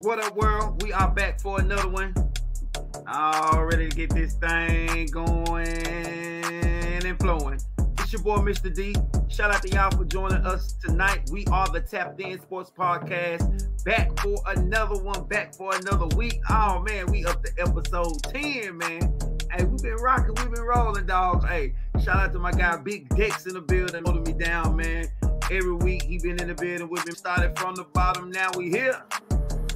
What up, world? We are back for another one. All ready to get this thing going and flowing. It's your boy, Mr. D. Shout out to y'all for joining us tonight. We are the Tapped In Sports Podcast. Back for another one. Back for another week. Oh, man, we up to episode 10, man. Hey, we've been rocking. We've been rolling, dogs. Hey, shout out to my guy, Big Dex in the building, holding me down, man. Every week, he been in the building with me. Started from the bottom, now we here.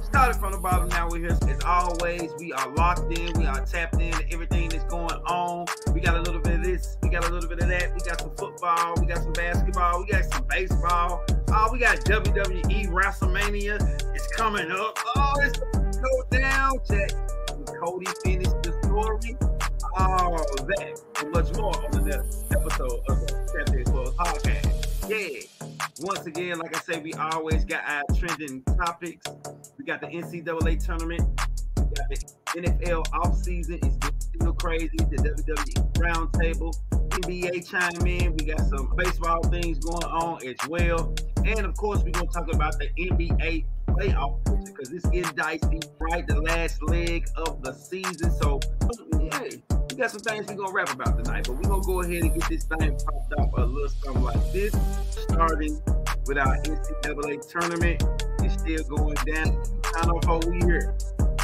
Started from the bottom, now we're here. As always, we are locked in, we are tapped in to everything that's going on. We got a little bit of this, we got a little bit of that. We got some football, we got some basketball, we got some baseball. Oh, we got WWE Wrestlemania. It's coming up. Oh, it's go down. Check. Cody finished the story. All that and much more on the next episode of the Tapped In Sports Podcast. Yeah. Once again, like I said, we always got our trending topics. We got the NCAA tournament. We got the NFL offseason. It's still crazy. The WWE roundtable. NBA chime in. We got some baseball things going on as well. And, of course, we're going to talk about the NBA playoff because it's getting dicey, right? The last leg of the season. So, yeah, we got some things we're going to rap about tonight. But we're going to go ahead and get this thing popped up a little something like this. Starting with our NCAA tournament. It's still going down. I don't know how we here.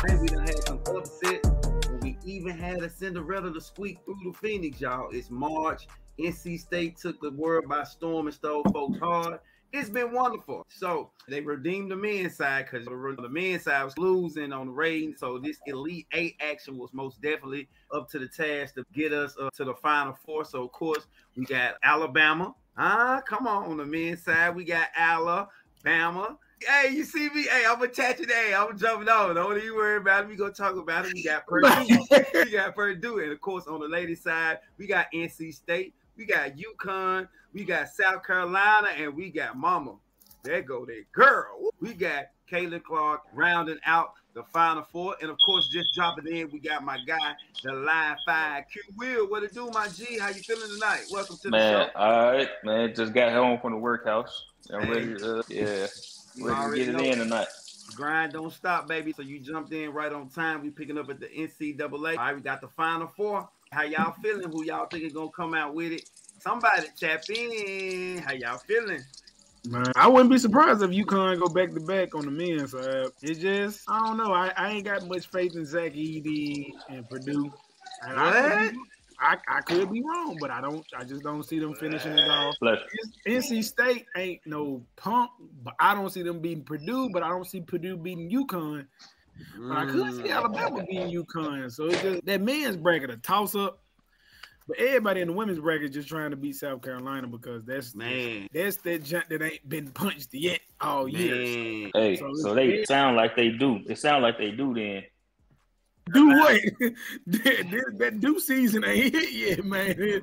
Man, we done had some upsets. And we even had a Cinderella to squeak through the Phoenix, y'all. It's March. NC State took the world by storm and stole folks hard. It's been wonderful. So they redeemed the men's side because the men's side was losing on the rating. So this Elite Eight action was most definitely up to the task to get us up to the Final Four. So, of course, we got Alabama. Come on the men's side. We got Alabama. Hey, you see me? Hey, I'm attaching. Hey, I'm jumping on. Don't you worry about it. We gonna talk about it. We got Purdue. We got Purdue. And, of course, on the ladies' side, we got NC State. We got UConn, we got South Carolina, and we got Mama. There go that girl. We got Caitlin Clark rounding out the Final Four. And, of course, just dropping in, we got my guy, the Line 5, Q Will. What it do, my G? How you feeling tonight? Welcome to the show. All right, man. Just got home from the workhouse. I'm ready to, ready to get it in tonight. Grind don't stop, baby. So you jumped in right on time. We picking up at the NCAA. All right, we got the Final Four. How y'all feeling? Who y'all think is gonna come out with it? Somebody tap in. How y'all feeling? Man, I wouldn't be surprised if UConn go back to back on the men's side. It's just, I don't know. I ain't got much faith in Zach Edey and Purdue. And I could be wrong, but I just don't see them finishing it off. NC State ain't no punk, but I don't see them beating Purdue, but I don't see Purdue beating UConn. But I could see Alabama beating UConn. So it's just that men's bracket a toss up. But everybody in the women's bracket just trying to beat South Carolina because that's that junk that ain't been punched yet all year. Hey, so they sound like they do. It sound like they do then. Do what? that do season ain't hit yet, man.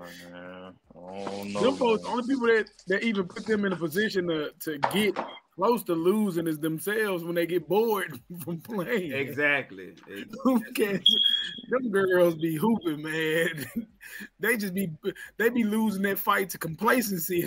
Oh no. Them folks, the only people that even put them in a position to get close to losing is themselves when they get bored from playing. Exactly. Them girls be hooping, man. They be losing that fight to complacency.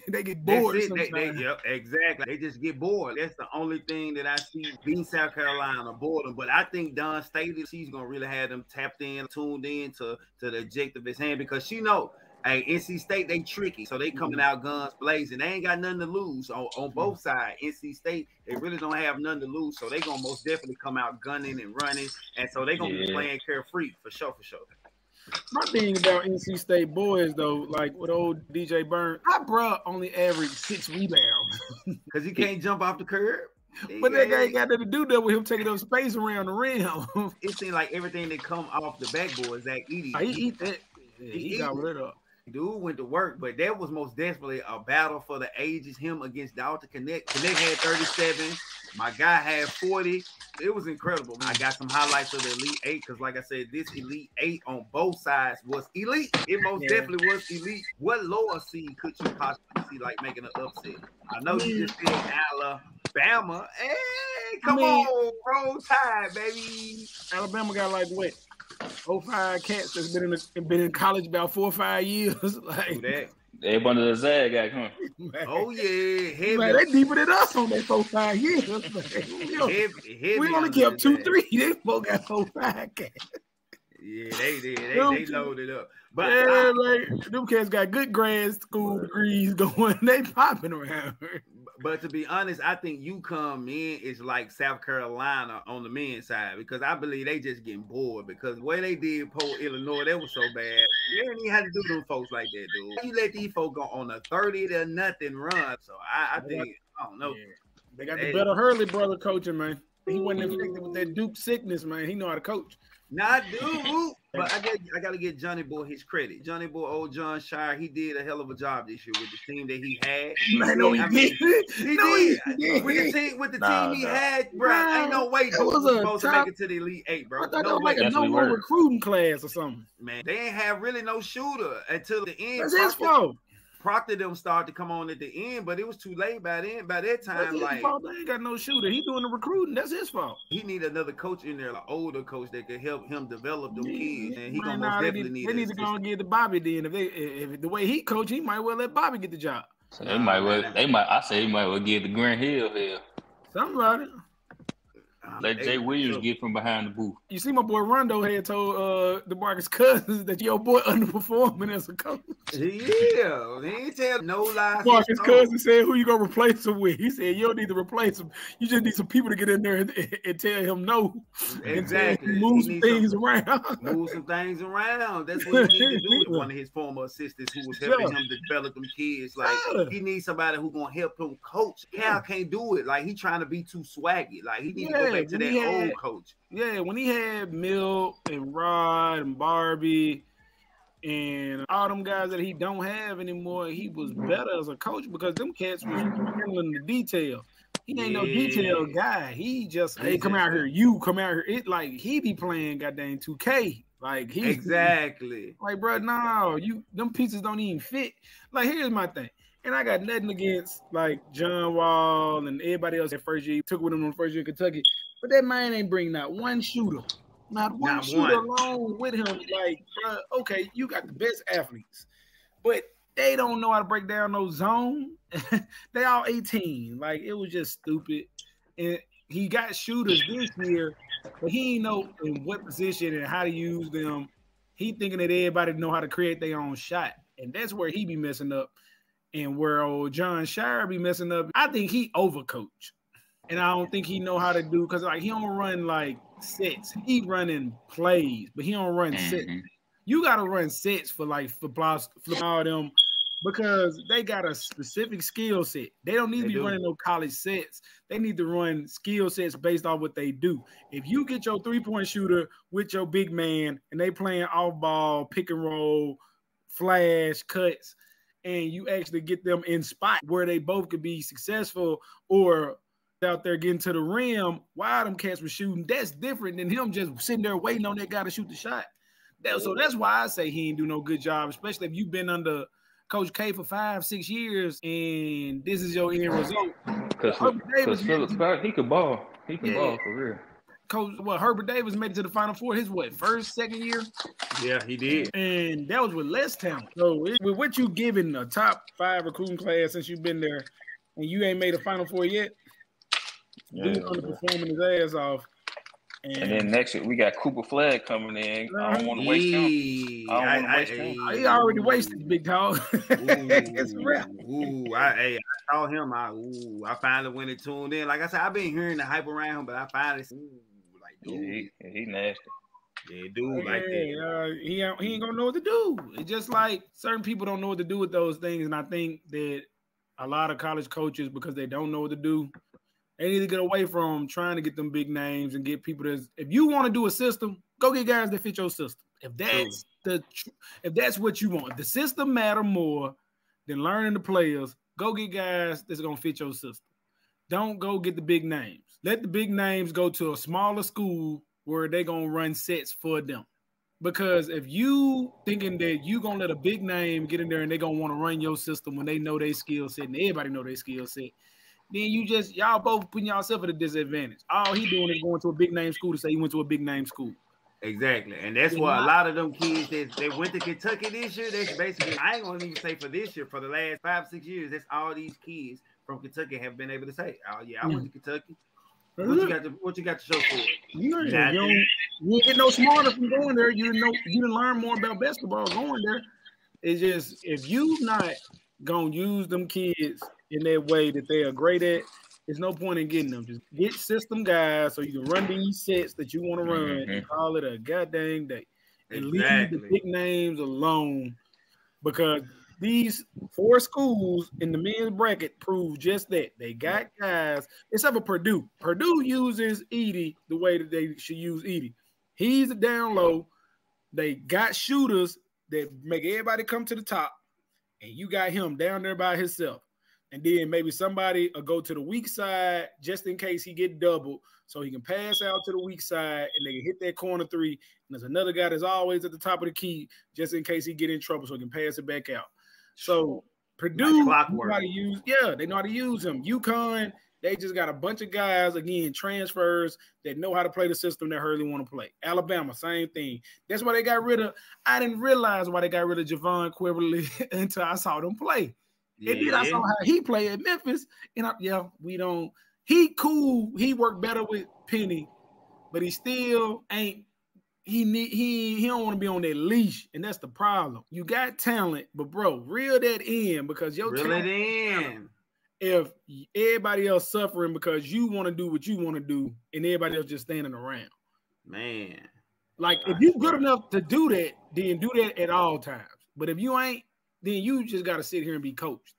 They get bored. Yep, exactly. They just get bored. That's the only thing that I see being South Carolina boredom. But I think Dawn stated she's gonna really have them tapped in, tuned in to the objective of his hand because she know. Hey, NC State, they tricky, so they coming out guns blazing. They ain't got nothing to lose on both sides. NC State, they really don't have nothing to lose, so they gonna most definitely come out gunning and running, and so they gonna be playing carefree for sure. My thing about NC State boys, though, like with old DJ Burns, our bruh only averaged 6 rebounds. Because he can't jump off the curb. But that guy ain't got nothing to do that with him taking up space around the rim. It seems like everything that come off the backboard is Zach Edey. He eat that. He got rid of. Dude went to work, but that was most definitely a battle for the ages. Him against Dalton Connect. Connect had 37. My guy had 40. It was incredible. I got some highlights of the Elite Eight because, like I said, this Elite Eight on both sides was elite. It most definitely was elite. What lower seed could you possibly see like making an upset? I know you just said Alabama. Hey, come on, roll tide, baby. Alabama got like what? 05 cats that's been in college about 4 or 5 years. Like Everybody under the Zag got huh? Man. Oh yeah, heavy. Man, they deeper than us on that 4-5 years. We only kept 2-3. They both got 4-5. Yeah, they did. They loaded up. But yeah, like them cats got good grad school degrees going. They popping around. But to be honest, I think UConn men is like South Carolina on the men's side because I believe they just getting bored because what they did Pole Illinois, that was so bad. They didn't even have to do them folks like that, dude. You let these folks go on a 30-0 run. So I think I don't know. Yeah. They got the better Hurley brother coaching, man. He wasn't infected with that Duke sickness, man. He know how to coach. Not Duke, but I gotta get Johnny Boy his credit. Johnny Boy, old John Shire, he did a hell of a job this year with the team that he had. Man, no, he did. He did. With the team he had, bro. Ain't no way Duke was supposed to make it to the Elite Eight, bro. I thought that was like a no-more recruiting class or something. Man, they ain't have really no shooter until the end. That's his fault. Proctor them started to come on at the end, but it was too late by then. By that time, that's his fault. They ain't got no shooter. He doing the recruiting. That's his fault. He need another coach in there, an older coach that can help him develop them kids. And he gonna most definitely need. They need to go and give the Bobby then. If the way he coach, he might well let Bobby get the job. So they might well. I say he might well give the Grant Hill here. Something about it. Let Jay Williams get from behind the booth. You see, my boy Rondo had told DeMarcus Cousins that your boy underperforming as a coach. Yeah, he ain't tell no lies. DeMarcus Cousins said, "Who you gonna replace him with?" He said, "You don't need to replace him. You just need some people to get in there and tell him no." Exactly. Move some things around. Move some things around. That's what he needs to do with one of his former assistants who was helping him develop them kids. Like he needs somebody who gonna help him coach. Cal can't do it. Like he trying to be too swaggy. Like he need to go back to that old coach. Yeah, when he had Milt and Rod and Barbie and all them guys that he don't have anymore, he was better as a coach because them cats was handling the detail. He ain't no detail guy. He just, hey, come out here. You come out here. It like he be playing goddamn 2K. Like he exactly. Like, bro, no, them pieces don't even fit. Like, here's my thing. And I got nothing against like John Wall and everybody else at first year. He took with him on first year in Kentucky. But that man ain't bring not one shooter. Not one shooter along with him. Like, bro, okay, you got the best athletes. But they don't know how to break down no zone. They all 18. Like, it was just stupid. And he got shooters this year, but he ain't know in what position and how to use them. He thinking that everybody know how to create their own shot. And that's where he be messing up. And where old John Shire be messing up. I think he overcoached. And I don't think he know how to do, because like he don't run like sets. He running plays, but he don't run sets. You got to run sets for all them, because they got a specific skill set. They don't need to be running no college sets. They need to run skill sets based on what they do. If you get your 3-point shooter with your big man and they playing off ball, pick and roll, flash, cuts, and you actually get them in spot where they both could be successful or out there getting to the rim while them cats were shooting, that's different than him just sitting there waiting on that guy to shoot the shot. So that's why I say he ain't do no good job, especially if you've been under Coach K for 5-6 years and this is your end result. Because Phillips, he could ball. He can ball for real. Coach, Herbert Davis made it to the Final Four his second year? Yeah, he did. And that was with less talent. So with what you giving a top 5 recruiting class since you've been there and you ain't made a Final Four yet, dude underperforming his ass off. And then next year we got Cooper Flag coming in. I don't want to waste him. I don't want to waste him. He already wasted, big dog. It's a wrap. I saw him. I finally went and tuned in. Like I said, I've been hearing the hype around him, but I finally he nasty. Yeah, dude, like that. He ain't gonna know what to do. It's just like certain people don't know what to do with those things, and I think that a lot of college coaches, because they don't know what to do, they need to get away from trying to get them big names and get people that. If you want to do a system, go get guys that fit your system. If that's what you want, if the system matter more than learning the players, go get guys that's gonna fit your system. Don't go get the big names. Let the big names go to a smaller school where they're going to run sets for them. Because if you thinking that you going to let a big name get in there and they're going to want to run your system when they know their skill set and everybody know their skill set, then y'all both putting yourself at a disadvantage. All he doing is going to a big name school to say he went to a big name school. Exactly. And that's why a lot of them kids that went to Kentucky this year, that's basically, I ain't gonna even say for this year, for the last 5-6 years, that's all these kids from Kentucky have been able to say, oh yeah, I went to Kentucky. What you got to show for it? You didn't get no smarter from going there. You didn't learn more about basketball going there. It's just, if you not gonna use them kids in that way that they are great at, there's no point in getting them. Just get system guys so you can run these sets that you want to run and call it a goddamn day. And leave the big names alone, because these 4 schools in the men's bracket prove just that. They got guys, except for Purdue. Purdue uses Edey the way that they should use Edey. He's a down low. They got shooters that make everybody come to the top, and you got him down there by himself. And then maybe somebody will go to the weak side just in case he get doubled, so he can pass out to the weak side and they can hit that corner 3. And there's another guy that's always at the top of the key just in case he get in trouble, so he can pass it back out. So Purdue, they know how to use him. UConn, they just got a bunch of guys, again, transfers that know how to play the system that Hurley want to play. Alabama, same thing. That's why they got rid of. I didn't realize why they got rid of Javon Quiverly until I saw them play. And then I saw how he played at Memphis, and we don't. He cool. He worked better with Penny, but he still ain't. He don't want to be on that leash, and that's the problem. You got talent, but bro, reel that in, because your talent. In. If everybody else suffering because you want to do what you want to do, and everybody else just standing around, man. Like, if you good enough to do that, then do that at all times. But if you ain't, then you just got to sit here and be coached.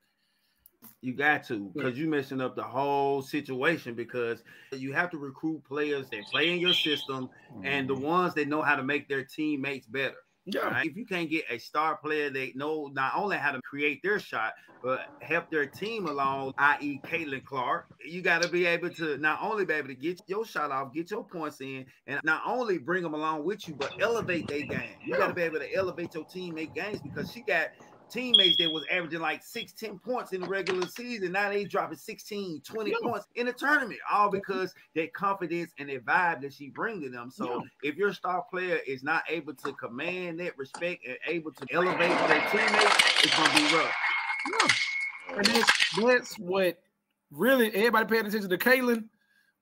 You got to, because you're messing up the whole situation, because you have to recruit players that play in your system and the ones that know how to make their teammates better. Yeah. Right? If you can't get a star player that know not only how to create their shot, but help their team along, i.e. Caitlin Clark, you got to be able to not only be able to get your shot off, get your points in, and not only bring them along with you, but elevate their game. You got to be able to elevate your teammate games, because she got teammates that was averaging like 6-10 points in the regular season. Now they dropping 16, 20 points in the tournament, all because that confidence and that vibe that she brings to them. So if your star player is not able to command that respect and able to elevate their teammates, it's going to be rough. And that's what really everybody paying attention to Caitlin,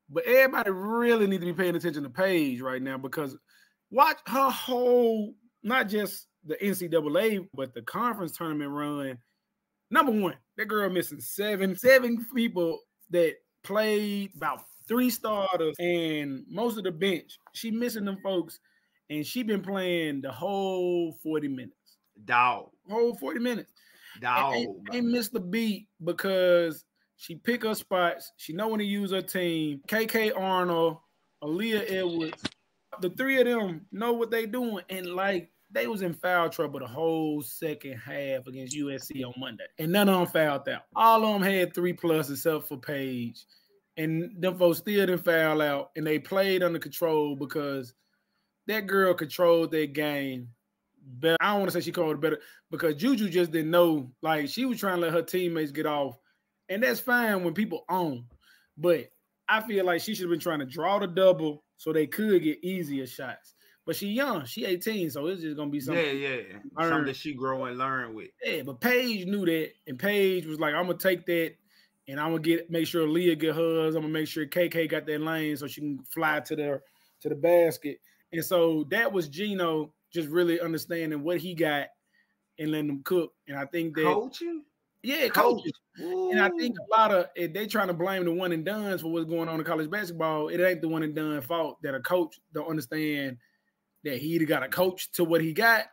but everybody really need to be paying attention to Paige right now, because watch her whole, not just the NCAA, but the conference tournament run. Number one, that girl missing seven people that played, about 3 starters and most of the bench. She missing them folks, and she been playing the whole 40 minutes. Whole 40 minutes. Ain't missed the beat, because she pick her spots. She know when to use her team. KK Arnold, Aaliyah Edwards, the 3 of them know what they doing, and like, they was in foul trouble the whole second half against USC on Monday, and none of them fouled out. All of them had 3+ except for Paige, and them folks still didn't foul out, and they played under control because that girl controlled their game better. I don't want to say she called it better, because Juju just didn't know. Like, she was trying to let her teammates get off, and that's fine when people own, but I feel like she should have been trying to draw the double so they could get easier shots. But she young, she 18, so it's just gonna be something. Something that she grow and learn with. Yeah, but Paige knew that, and Paige was like, "I'm gonna take that, and I'm gonna make sure Leah get hers. I'm gonna make sure KK got that lane so she can fly to the basket." And so that was Gino just really understanding what he got and letting them cook. And I think that coaching. Yeah, coaches. And I think a lot of they trying to blame the one and dones for what's going on in college basketball. It ain't the one and done fault that a coach don't understand that he either got to coach to what he got,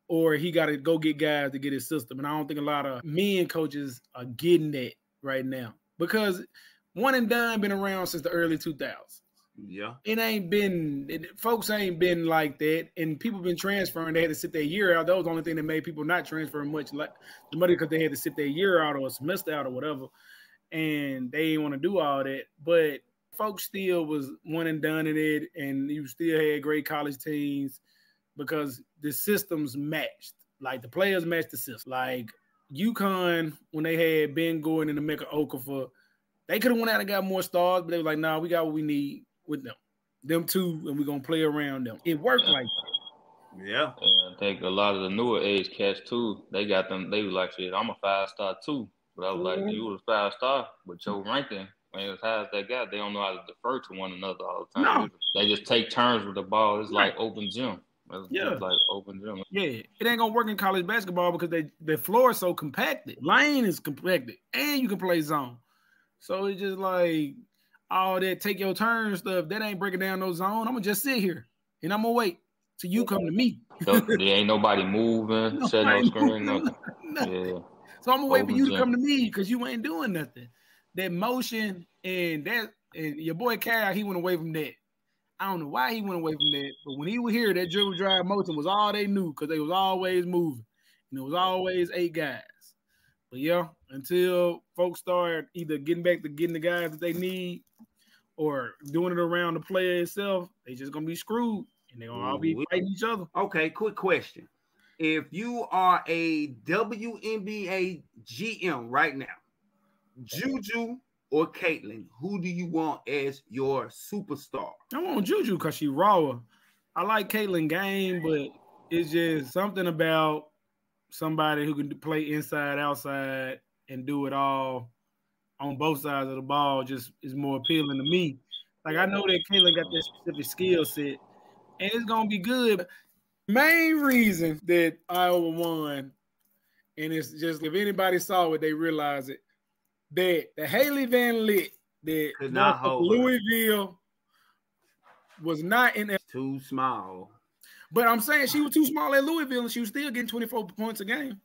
or he got to go get guys to get his system. And I don't think a lot of men coaches are getting that right now, because one and done been around since the early 2000s. Yeah, folks ain't been like that, and people been transferring. They had to sit their year out. That was the only thing that made people not transfer much like the money, because they had to sit their year out or a semester out or whatever, and they didn't want to do all that. But folks still was one and done in it, and you still had great college teams because the systems matched. Like, the players matched the system. Like UConn, when they had Ben Gordon and Emeka Okafor, they could have went out and got more stars, but they were like, nah, we got what we need with them. them two, and we're gonna play around them. It worked like that. Yeah. And I think a lot of the newer age cats too, they got them. They was like, "Shit, I'm a 5-star too." But I was like, "You was a 5-star, but your ranking ain't as high as that guy. They don't know how to defer to one another all the time. No. They just take turns with the ball. It's Right. like open gym. Yeah. It's like open gym. Yeah, it ain't gonna work in college basketball because the floor is so compacted. Lane is compacted, and you can play zone. So it's just like all that take your turn stuff. That ain't breaking down no zone. I'm gonna just sit here and I'm gonna wait till you come to me. There ain't nobody moving, setting no screen, nothing. Yeah. So I'm gonna wait for you to gym. come to me because you ain't doing nothing. That motion and your boy Cal, he went away from that. I don't know why he went away from that, but when he was here, that dribble drive motion was all they knew because they was always moving, and it was always 8 guys. But yeah, until folks start either getting back to getting the guys that they need or doing it around the player itself, they just gonna be screwed, and they gonna all be fighting each other. Okay, quick question: if you are a WNBA GM right now, Juju or Caitlin, who do you want as your superstar? I want Juju because she raw. I like Caitlin game, but it's just something about somebody who can play inside, outside, and do it all on both sides of the ball just is more appealing to me. Like, I know that Caitlin got that specific skill set, and it's going to be good. Main reason that Iowa won, and it's just if anybody saw it, they realize it, that the Haley Van Lith that Louisville was not in that. Too small. But I'm saying she was too small at Louisville, and she was still getting 24 points a game.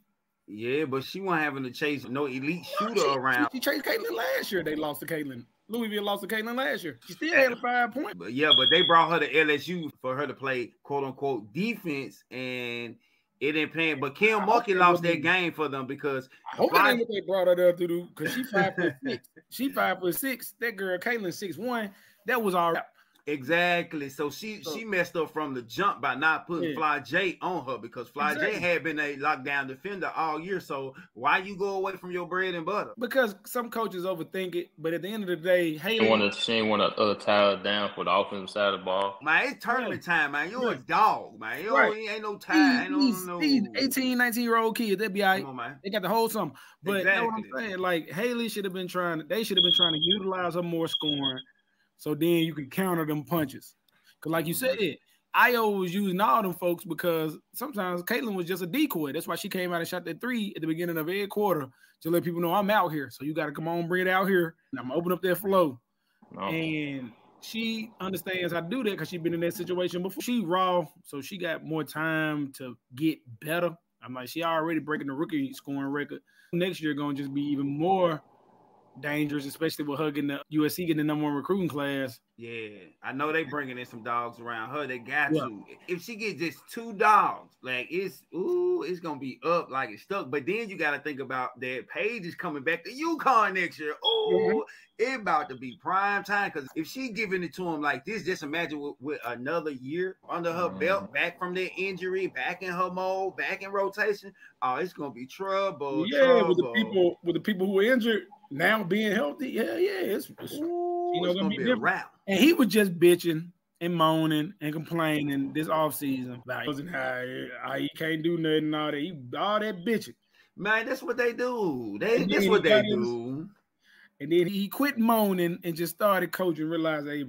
Yeah, but she wasn't having to chase no elite shooter around. She chased Caitlin last year. They lost to Caitlin. Louisville lost to Caitlin last year. She still had a 5 point. But yeah, but they brought her to LSU for her to play quote unquote defense, and it didn't pay. But Kim Mulkey lost that game for them because I hope that ain't what they brought her there to do because she 5'6". She 5'6". That girl Caitlin 6'1". That was all right. Exactly. So she messed up from the jump by not putting Fly J on her because Fly J had been a lockdown defender all year. So why you go away from your bread and butter? Because some coaches overthink it, but at the end of the day, she ain't want to tie her down for the offensive side of the ball. Man, it's tournament time, man. You're a dog, man. You ain't no tie. These 18, 19-year-old kids, they be all right. Come on, man. They got the whole something. But you know what I'm saying? Like Haley should have been trying. They should have been trying to utilize her more scoring. So then you can counter them punches. Because like you said, Io was using all them folks because sometimes Caitlin was just a decoy. That's why she came out and shot that 3 at the beginning of every quarter to let people know I'm out here. So you got to come on, bring it out here. And I'm going to open up that flow. No. And she understands how to do that because she's been in that situation before. She raw, so she got more time to get better. I'm like, she already breaking the rookie scoring record. Next year going to just be even more dangerous, especially with her getting the USC getting the #1 recruiting class. Yeah, I know they bringing in some dogs around her. They got to. If she gets just 2 dogs, like it's gonna be up like it's stuck. But then you got to think about that Paige is coming back to UConn next year. It about to be prime time because if she giving it to him like this, just imagine with another year under her belt, back from that injury, back in her mode, back in rotation. Oh, it's gonna be trouble. Yeah, trouble. with the people who are injured now being healthy. It's gonna be a wrap. And he was just bitching and moaning and complaining this offseason. Like, he can't do nothing and all that. All that bitching. Man, that's what they do. That's what they do. And then he quit moaning and just started coaching, realized, hey,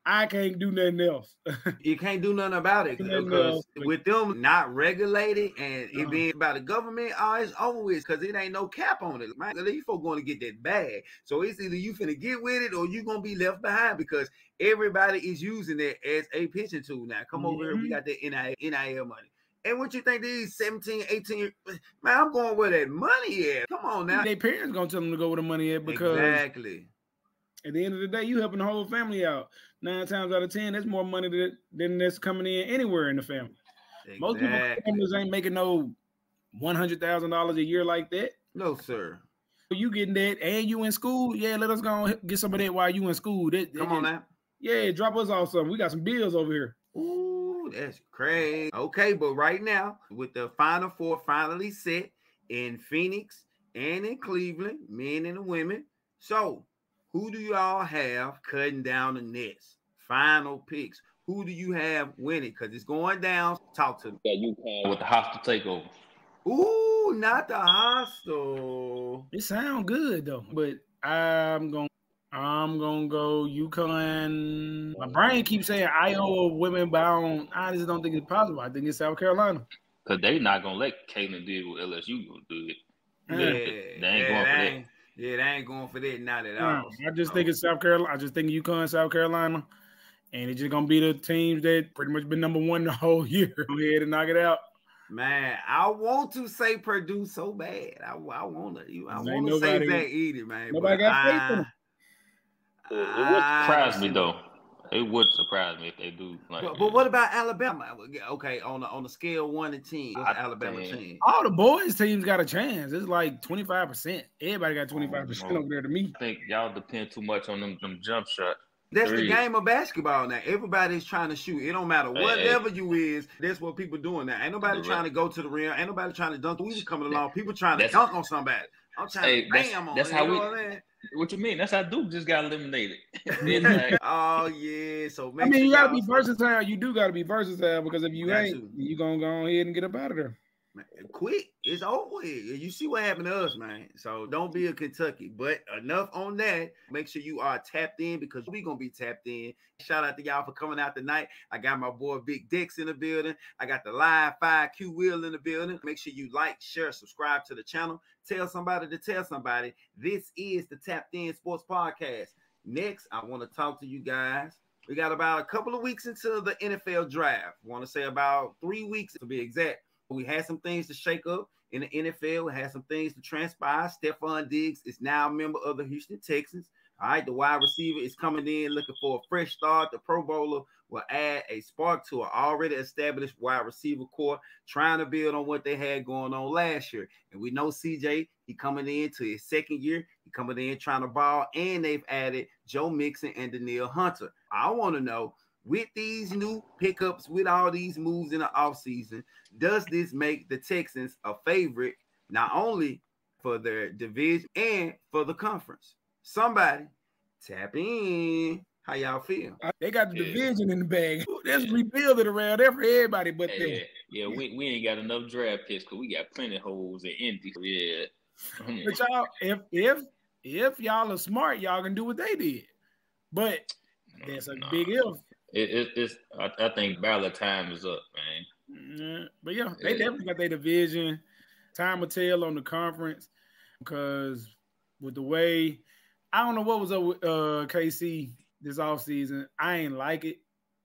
I can't do nothing else. You can't do nothing about it because with them not regulated and it being about the government, it's over with because it ain't no cap on it. Man, these folks going to get that bag. So it's either you finna get with it or you going to be left behind because everybody is using it as a pitching tool now. Come over here, we got that NIL money. And what you think these 17, 18, man, I'm going where that money at. Come on now. Their parents going to tell them to go where the money at because exactly. At the end of the day, you helping the whole family out. 9 times out of 10, that's more money than that's coming in anywhere in the family. Exactly. Most people's families ain't making no $100,000 a year like that. No, sir. You getting that and you in school? Yeah, let us go and get some of that while you in school. Come on now. Yeah, drop us off something. We got some bills over here. Ooh, that's crazy. Okay, but right now, with the Final Four finally set in Phoenix and in Cleveland, men and the women. So, who do y'all have cutting down the nets Final picks. Who do you have winning? Because it's going down. Talk to me. Yeah, UConn with the hostile takeover. Ooh, not the hostile. It sounds good though, but I'm gonna go UConn. My brain keeps saying Iowa women bound. I just don't think it's possible. I think it's South Carolina. Because they not going to let Caitlin deal with LSU go do it. Yeah, they ain't going for that. Yeah, they ain't going for that, not at all. I just think it's South Carolina. I just think UConn, South Carolina. And it's just going to be the teams that pretty much been number one the whole year. Go ahead and knock it out. Man, I want to say Purdue so bad. I want to say Zach Edey, man. Nobody got faith in them. It would surprise me, though. It would surprise me if they do. But what about Alabama? Okay, on the scale 1 to 10, what's Alabama chance? All the boys teams got a chance. It's like 25%. Everybody got 25% over there to me. I think y'all depend too much on them jump shots. That's the game of basketball now. Everybody's trying to shoot. It don't matter what level you is. That's what people doing now. Ain't nobody trying to go to the rim. Ain't nobody trying to dunk. We just coming along. People trying to dunk on somebody. I'm trying to bam on. That's how we. What you mean? That's how Duke just got eliminated. Oh yeah. So I mean, you gotta be versatile. You do gotta be versatile because if you ain't, you gonna go ahead and get up out of there. Quick, it's over. You see what happened to us, man. So don't be a Kentucky. But enough on that. Make sure you are tapped in because we gonna be tapped in. Shout out to y'all for coming out tonight. I got my boy Big Dex in the building. I got the Live 5Q Wheel in the building. Make sure you like, share, subscribe to the channel. Tell somebody to tell somebody. This is the Tapped In Sports Podcast. Next, I want to talk to you guys. We got about a couple of weeks into the NFL draft. I want to say about 3 weeks to be exact. We had some things to shake up in the NFL. We had some things to transpire. Stephon Diggs is now a member of the Houston Texans. All right, the wide receiver is coming in looking for a fresh start. The Pro Bowler will add a spark to an already established wide receiver core, trying to build on what they had going on last year. And we know CJ, he coming into his second year. He coming in trying to ball, and they've added Joe Mixon and Danielle Hunter. I want to know, with these new pickups, with all these moves in the offseason, does this make the Texans a favorite, not only for their division and for the conference? Somebody tap in. How y'all feel? They got the division in the bag. There's rebuilding around there for everybody but them. Yeah, we ain't got enough draft picks because we got plenty of holes in Indy. Yeah. But y'all, if y'all are smart, y'all can do what they did. But that's a big if. I think ballot time is up, man. But yeah, they definitely got their division. Time will tell on the conference because with the way, I don't know what was up with KC this offseason. I ain't like it.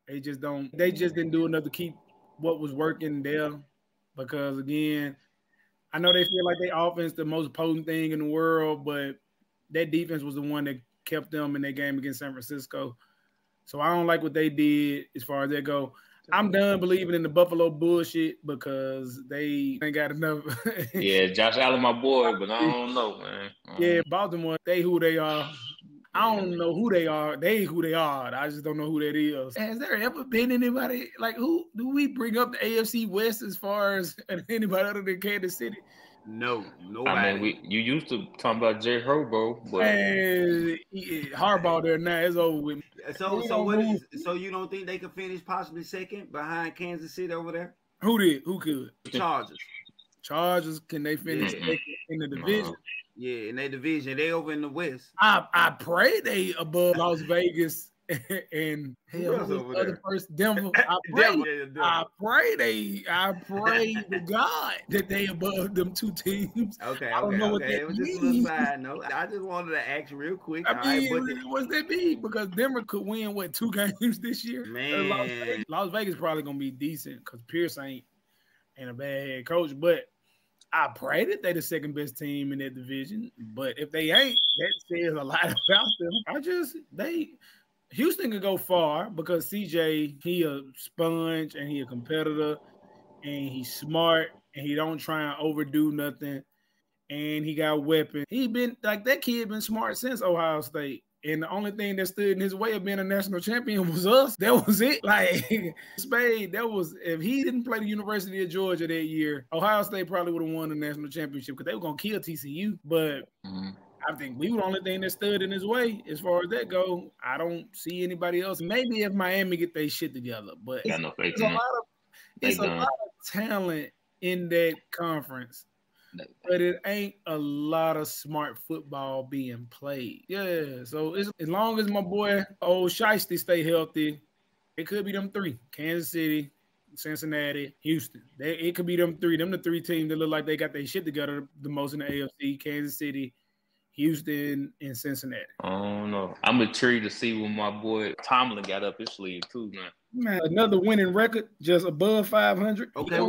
They just didn't do enough to keep what was working there because, again, I know they feel like their offense the most potent thing in the world, but that defense was the one that kept them in their game against San Francisco. So I don't like what they did as far as that go. I'm done believing in the Buffalo bullshit because they ain't got enough. Yeah, Josh Allen, my boy, but I don't know, man. Yeah, Baltimore, they who they are. I don't know who they are. They who they are. I just don't know who that is. Has there ever been anybody, like, who do we bring up the AFC West as far as anybody other than Kansas City? No, nobody. I mean, you used to talk about Jay Herbo, but Harbaugh there now. It's over with. So you don't think they could finish possibly second behind Kansas City over there? Who did? Who could? Chargers. Can they finish second in the division? Yeah, in their division. They over in the West. I pray they above Las Vegas and other person, Denver. I pray to God that they above them two teams. Okay. I don't know what that was just a little side note. I just wanted to ask real quick. What's that mean? Because Denver could win 2 games this year. Man, Las Vegas probably gonna be decent because Pierce ain't a bad head coach, but I pray that they're the second best team in that division. But if they ain't, that says a lot about them. Houston could go far because CJ, he a sponge and he a competitor and he's smart and he don't try and overdo nothing and he got weapons. He been like that kid been smart since Ohio State. And the only thing that stood in his way of being a national champion was us. That was it. Like, Spade, if he didn't play the University of Georgia that year, Ohio State probably would have won the national championship because they were going to kill TCU. But I think we were the only thing that stood in his way as far as that go. I don't see anybody else. Maybe if Miami get their shit together, but Got no faith it's in a them. lot of it's a lot of talent in that conference, but it ain't a lot of smart football being played. Yeah, so as long as my boy old Shiesty stay healthy, it could be them three: Kansas City, Cincinnati, Houston. It could be them three. Them the three teams that look like they got their shit together the most in the AFC: Kansas City, Houston, and Cincinnati. I don't know. I'm intrigued to see when my boy Tomlin got up his sleeve too, man. Man, another winning record, just above 500. Okay,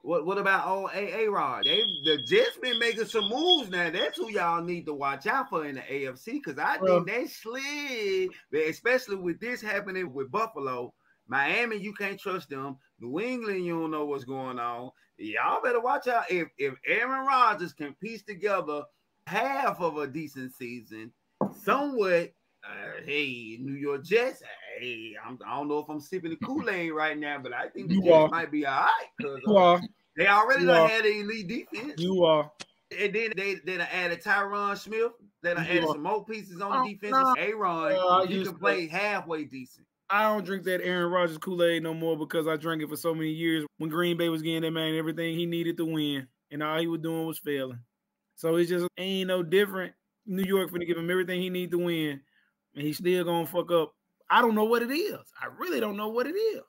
what about old A-Rod? The Jets been making some moves now. That's who y'all need to watch out for in the AFC, because I think they slid, especially with this happening with Buffalo. Miami, you can't trust them. New England, you don't know what's going on. Y'all better watch out. If Aaron Rodgers can piece together half of a decent season, somewhat. Hey, New York Jets. Hey, I don't know if I'm sipping the Kool-Aid right now, but I think the Jets might be all right because they already had an elite defense. You are. And then they added Tyron Smith. They added some more pieces on the defense. Aaron, you can play halfway decent. I don't drink that Aaron Rodgers Kool-Aid no more because I drank it for so many years when Green Bay was getting that man everything he needed to win, and all he was doing was failing. So it just ain't no different. New York finna give him everything he needs to win, and he's still gonna fuck up. I don't know what it is. I really don't know what it is.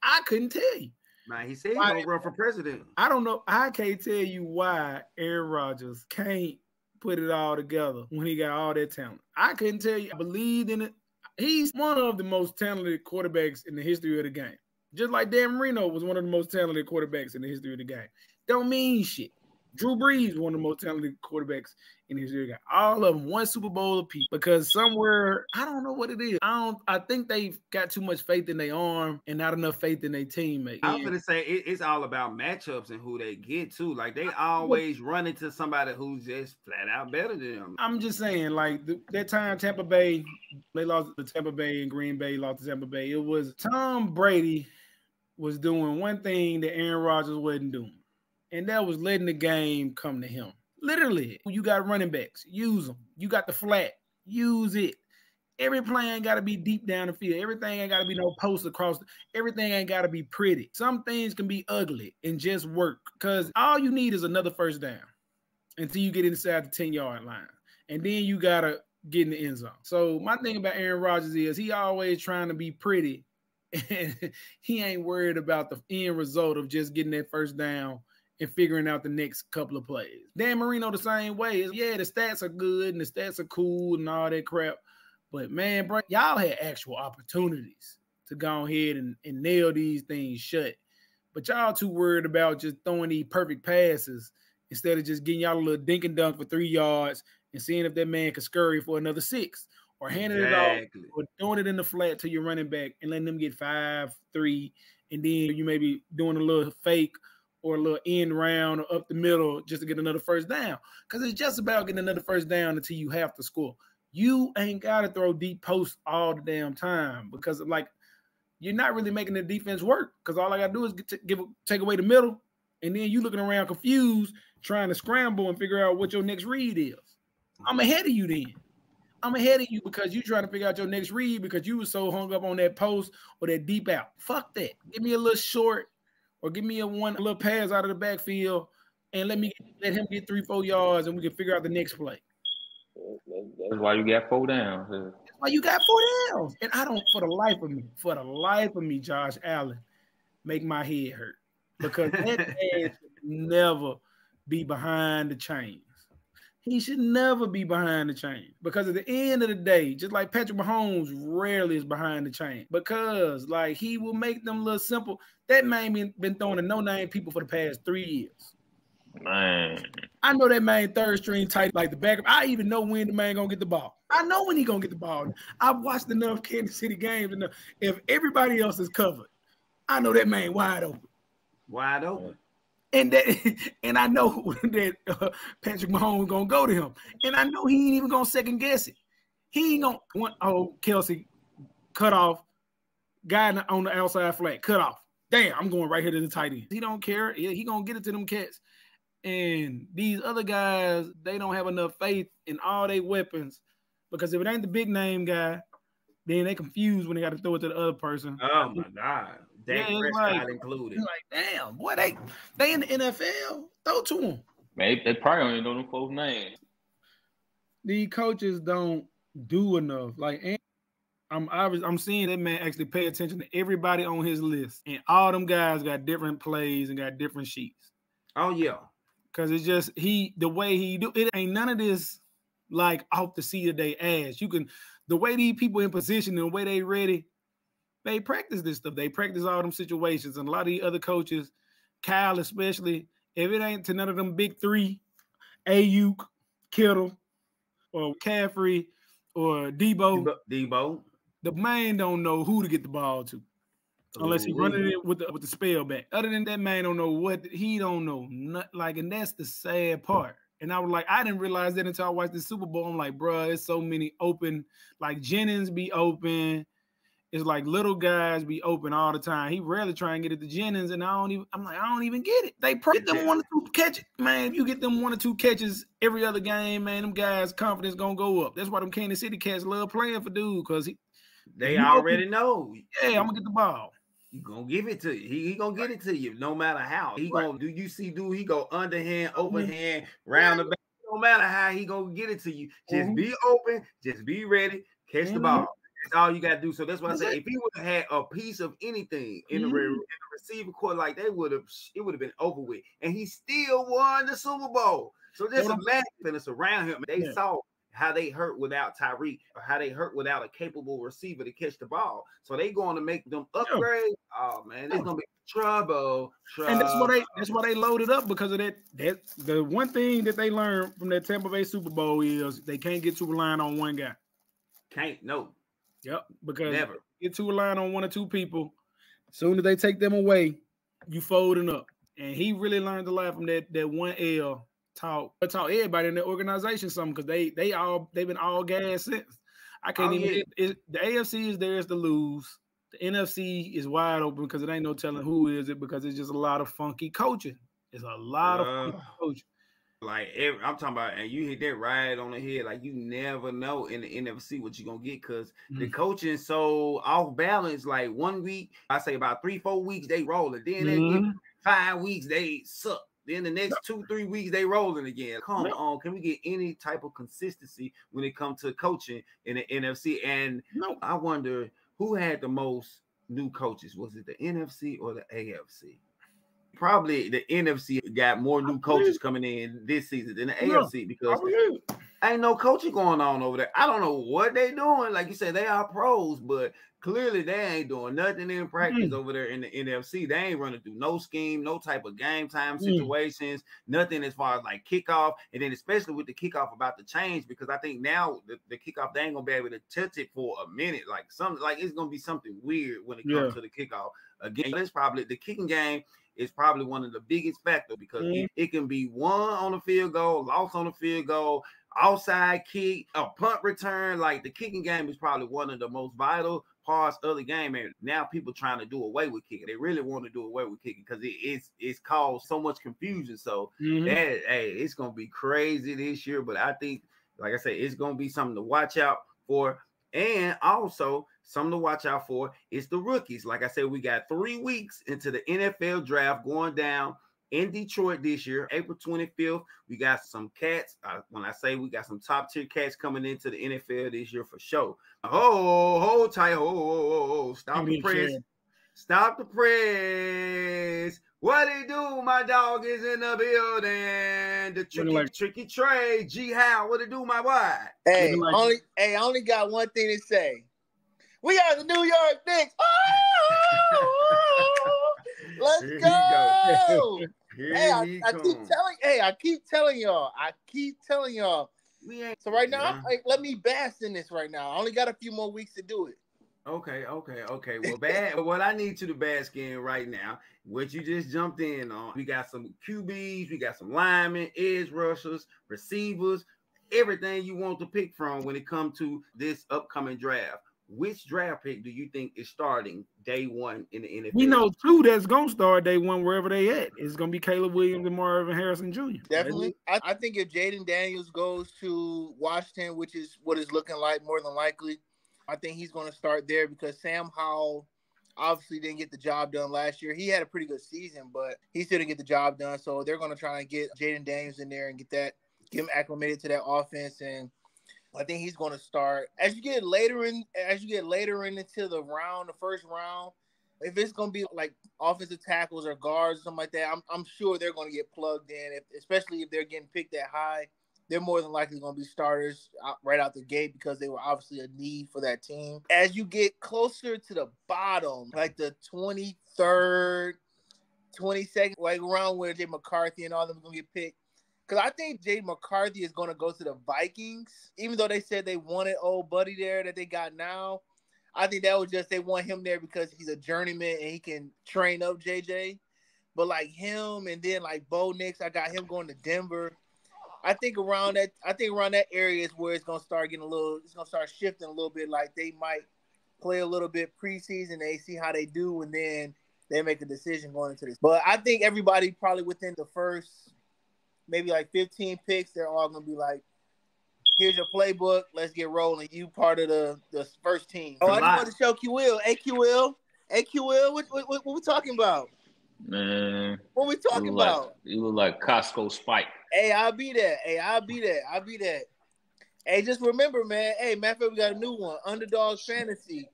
I couldn't tell you. Man, he said he's gonna run for president. I don't know. I can't tell you why Aaron Rodgers can't put it all together when he got all that talent. I couldn't tell you. I believed in it. He's one of the most talented quarterbacks in the history of the game. Just like Dan Marino was one of the most talented quarterbacks in the history of the game. Don't mean shit. Drew Brees, one of the most talented quarterbacks in the history of the game. All of them, one Super Bowl apiece. Because somewhere, I don't know what it is. I think they've got too much faith in their arm and not enough faith in their teammate. I'm gonna say it's all about matchups and who they get to. Like they always run into somebody who's just flat out better than them. I'm just saying, like that time Tampa Bay, they lost to Tampa Bay and Green Bay lost to Tampa Bay. It was Tom Brady was doing one thing that Aaron Rodgers wasn't doing. And that was letting the game come to him. Literally, you got running backs, use them. You got the flat, use it. Every play ain't got to be deep down the field. Everything ain't got to be no post across. Everything ain't got to be pretty. Some things can be ugly and just work because all you need is another first down until you get inside the 10-yard line. And then you got to get in the end zone. So my thing about Aaron Rodgers is he always trying to be pretty. And he ain't worried about the end result of just getting that first down and figuring out the next couple of plays. Dan Marino the same way. Yeah, the stats are good and the stats are cool and all that crap. But, man, bro, y'all had actual opportunities to go ahead and nail these things shut. But y'all too worried about just throwing these perfect passes instead of just getting y'all a little dink and dunk for 3 yards and seeing if that man can scurry for another 6 or handing it off or throwing it in the flat to your running back and letting them get 5, 3, and then you may be doing a little fake or a little end round or up the middle just to get another first down. Because it's just about getting another first down until you have to score. You ain't got to throw deep posts all the damn time because, like, you're not really making the defense work because all I got to do is take away the middle, and then you looking around confused trying to scramble and figure out what your next read is. I'm ahead of you then. I'm ahead of you because you trying to figure out your next read because you were so hung up on that post or that deep out. Fuck that. Give me a little short or give me a little pass out of the backfield and let him get 3-4 yards and we can figure out the next play. That's why you got 4 downs. That's why you got 4 downs. And I don't, for the life of me, Josh Allen, make my head hurt. Because that man should never be behind the chains. He should never be behind the chain because at the end of the day, just like Patrick Mahomes rarely is behind the chain because like he will make them look simple. That man been throwing to no-name people for the past 3 years. Man. I know that man third string tight like the backup. I even know when the man gonna get the ball. I know when he gonna get the ball. I've watched enough Kansas City games and if everybody else is covered, I know that man wide open. Wide open. And I know that Patrick Mahomes gonna go to him, and I know he ain't even gonna second guess it. He ain't gonna Kelsey cut off, guy on the outside flat, cut off. Damn, I'm going right here to the tight end. He don't care. He gonna get it to them cats. And these other guys, they don't have enough faith in all their weapons because if it ain't the big name guy, then they confused when they got to throw it to the other person. Oh my God, Dak Prescott included. Like, damn, boy, they in the NFL. Throw to them. Man, they probably don't even know them folks' names. These coaches don't do enough. Like, I'm seeing that man actually pay attention to everybody on his list, and all them guys got different plays and got different sheets. Oh yeah, because it's just the way he do it ain't none of this like off the seat of their ass. You can the way these people in position and the way they ready, they practice this stuff. They practice all them situations, and a lot of the other coaches, Kyle especially, if it ain't to none of them big three, Ayuk, Kittle, or Caffrey, or Debo, the man don't know who to get the ball to. Unless he running it with the spell back. Other than that, man don't know what he don't know. And that's the sad part. And I was like, I didn't realize that until I watched the Super Bowl. I'm like, bro, there's so many open. Like Jennings be open. It's like little guys be open all the time. He rarely try and get it to Jennings, and I'm like, I don't even get it. They get them 1 or 2 catches, man. If you get them 1 or 2 catches every other game, man, them guys' confidence gonna go up. That's why them Kansas City cats love playing for dude because they already know. Yeah, I'm gonna get the ball. He gonna give it to you. He gonna get it to you no matter how. He gonna do. You see, dude, he go underhand, overhand, round the back. No matter how he gonna get it to you. Just be open. Just be ready. Catch the ball. That's all you gotta do. So that's why I say if he would have had a piece of anything in the receiver court, like it would have been over with. And he still won the Super Bowl. So just imagine it's around him. They saw how they hurt without Tyreek, or how they hurt without a capable receiver to catch the ball. So they going to make them upgrade. Oh man, it's gonna be trouble. And that's why they loaded up because of that. The one thing that they learned from that Tampa Bay Super Bowl is they can't get too reliant on one guy. No. Yep, because never get too reliant on 1 or 2 people. As soon as they take them away, you folding up. And he really learned a lot from that one L. Taught everybody in the organization something because they've been all gas since. I can't the AFC is theirs to lose. The NFC is wide open because it ain't no telling who is it because it's just a lot of funky coaching. It's a lot of funky coaching. Like I'm talking about, and you hit that right on the head. Like you never know in the NFC what you're gonna get because the coaching so off balance. Like 1 week, I say about 3-4 weeks they rolling. Then they 5 weeks they suck. Then the next 2-3 weeks they rolling again. Come on, can we get any type of consistency when it comes to coaching in the NFC? And I wonder who had the most new coaches. Was it the NFC or the AFC? Probably the NFC got more new coaches coming in this season than the AFC because ain't no coaching going on over there. I don't know what they doing. Like you said, they are pros, but clearly they ain't doing nothing in practice over there in the NFC. They ain't running through no scheme, no type of game time situations, nothing as far as like kickoff. And then especially with the kickoff about to change because I think now the kickoff, they ain't going to be able to touch it for a minute. Like it's going to be something weird when it comes to the kickoff. Again, it's probably the kicking game is probably one of the biggest factors because it can be won on a field goal, lost on a field goal, outside kick, a punt return. Like the kicking game is probably one of the most vital parts of the game. And now people trying to do away with kicking. They really want to do away with kicking because it's caused so much confusion. So it's gonna be crazy this year. But I think, like I said, it's gonna be something to watch out for. And also something to watch out for is the rookies. Like I said, we got 3 weeks into the NFL draft going down in Detroit this year, April 25th. We got some cats. When I say we got some top tier cats coming into the NFL this year for sure. Hold tight. Stop the press. Stop the press. What it do? My dog is in the building. The tricky trade. G How. What it do, my boy? Hey, I only got one thing to say. We are the New York Knicks. Oh, let's go. I keep telling y'all. So right now, let me bask in this right now. I only got a few more weeks to do it. Okay. Well, what I need you to bask in right now, what you just jumped in on, we got some QBs, we got some linemen, edge rushers, receivers, everything you want to pick from when it comes to this upcoming draft. which draft pick do you think is starting day one in the NFL? We know two that's gonna start day one wherever they at. It's gonna be Caleb Williams and Marvin Harrison Jr. Definitely. I think if Jaden Daniels goes to Washington, which is what it's looking like more than likely, I think he's going to start there because Sam Howell obviously didn't get the job done last year. He had a pretty good season, but he still didn't get the job done. So they're going to try and get Jaden Daniels in there and get him acclimated to that offense. And I think he's going to start as you get later into the first round. If it's going to be like offensive tackles or guards or something like that, I'm sure they're going to get plugged in, especially if they're getting picked that high. They're more than likely going to be starters right out the gate because they were obviously a need for that team. As you get closer to the bottom, like the 23rd, 22nd, like around where Jay McCarthy and all them are going to get picked, because I think Jay McCarthy is going to go to the Vikings, even though they said they wanted old buddy there that they got now. I think that was just they want him there because he's a journeyman and he can train up JJ. But like him and then like Bo Nix, I got him going to Denver. I think around that area is where it's gonna start shifting a little bit. Like they might play a little bit preseason, they see how they do, and then they make a decision going into this. But I think everybody probably within the first maybe like 15 picks, they're all gonna be like, here's your playbook, let's get rolling. You part of the first team. Oh, I just want to show QL. Hey QL, what we talking about? Man, what we talking about? You look like Costco Spike. Hey, I'll be that. Hey, just remember, man. Hey, matter of fact, we got a new one. Underdog Fantasy.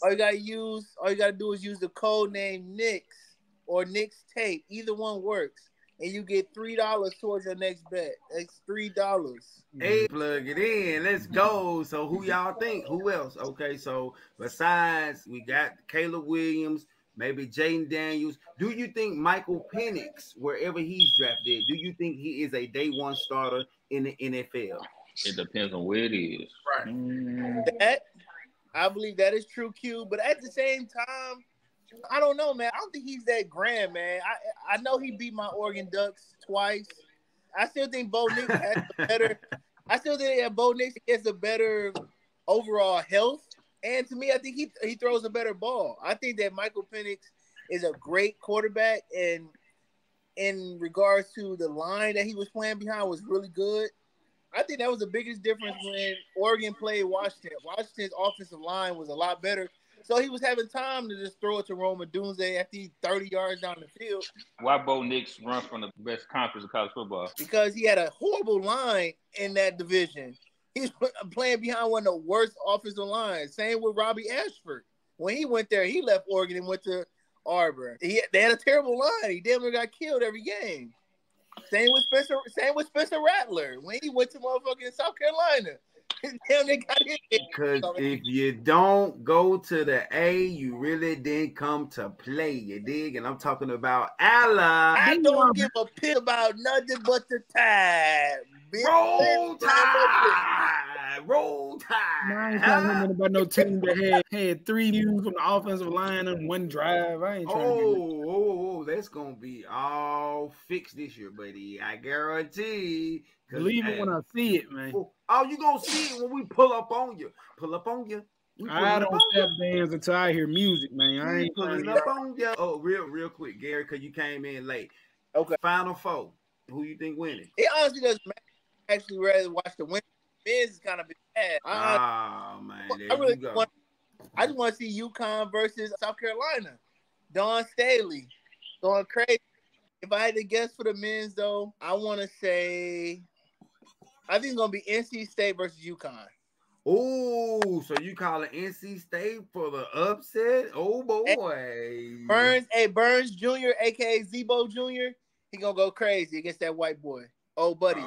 All you gotta do is use the code name Knicks or Knicks Tape. Either one works. And you get $3 towards your next bet. That's $3. Hey, plug it in. Let's go. So who y'all think? Who else? Okay, so besides we got Caleb Williams, maybe Jaden Daniels. Do you think Michael Penix, wherever he's drafted, do you think he is a day one starter in the NFL? It depends on where it is. Right. I believe that is true, Q. But at the same time, I don't know, man. I don't think he's that grand, man. I know he beat my Oregon Ducks twice. I still think Bo Nix has a better. I still think that Bo Nix has a better overall health. And to me, I think he throws a better ball. I think that Michael Penix is a great quarterback, and in regards to the line that he was playing behind was really good. I think that was the biggest difference when Oregon played Washington. Washington's offensive line was a lot better, so he was having time to just throw it to Rome Odunze after he's 30 yards down the field. Why Bo Nix run from the best conference of college football? Because he had a horrible line in that division. He's playing behind one of the worst offensive lines. Same with Robbie Ashford. When he went there, he left Oregon and went to Auburn. They had a terrible line. He damn near got killed every game. Same with Spencer Rattler. When he went to motherfucking South Carolina, damn near got hit. Because if you don't go to the A, you really didn't come to play. You dig? And I'm talking about Allah. I don't give a piss about nothing but the time. Roll Tide! Roll Tide! I ain't trying to about no team that had 3 views from the offensive line on one drive. I ain't trying to that's gonna be all fixed this year, buddy. I guarantee. Believe it when I see it, man. Oh, you gonna see it when we pull up on you. Pull up on you. I don't step bands until I hear music, man. I ain't pulling up on you. Oh, real quick, Gary, because you came in late. Okay. Final four. Who you think winning? It honestly doesn't matter. I actually rather watch the win. Men's is kind of bad. Man. I just want to see UConn versus South Carolina. Dawn Staley going crazy. If I had to guess for the men's, though, I want to say I think it's going to be NC State versus UConn. Oh, so you call it NC State for the upset? Oh, boy. Burns Jr., a.k.a. Zebo Jr., he going to go crazy against that white boy. Oh, buddy.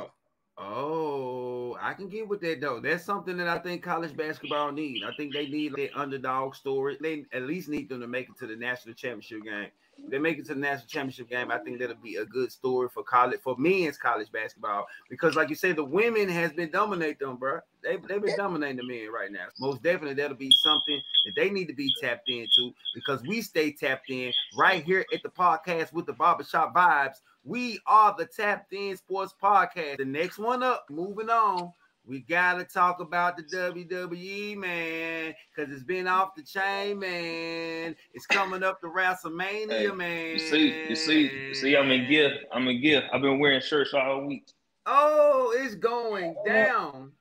Oh, I can get with that, though. That's something that I think college basketball need. I think they need that underdog story. They at least need them to make it to the national championship game. If they make it to the national championship game, I think that'll be a good story for men's college basketball. Because, like you say, the women has been dominating them, bro. They've been dominating the men right now. Most definitely, that'll be something that they need to be tapped into because we stay tapped in right here at the podcast with the Barbershop Vibes. We are the Tapped In Sports Podcast. The next one up, moving on. We gotta talk about the WWE, man, because it's been off the chain, man. It's coming up to WrestleMania, Hey, man. You see. I'm in gear. I've been wearing shirts all week. Oh, it's going down.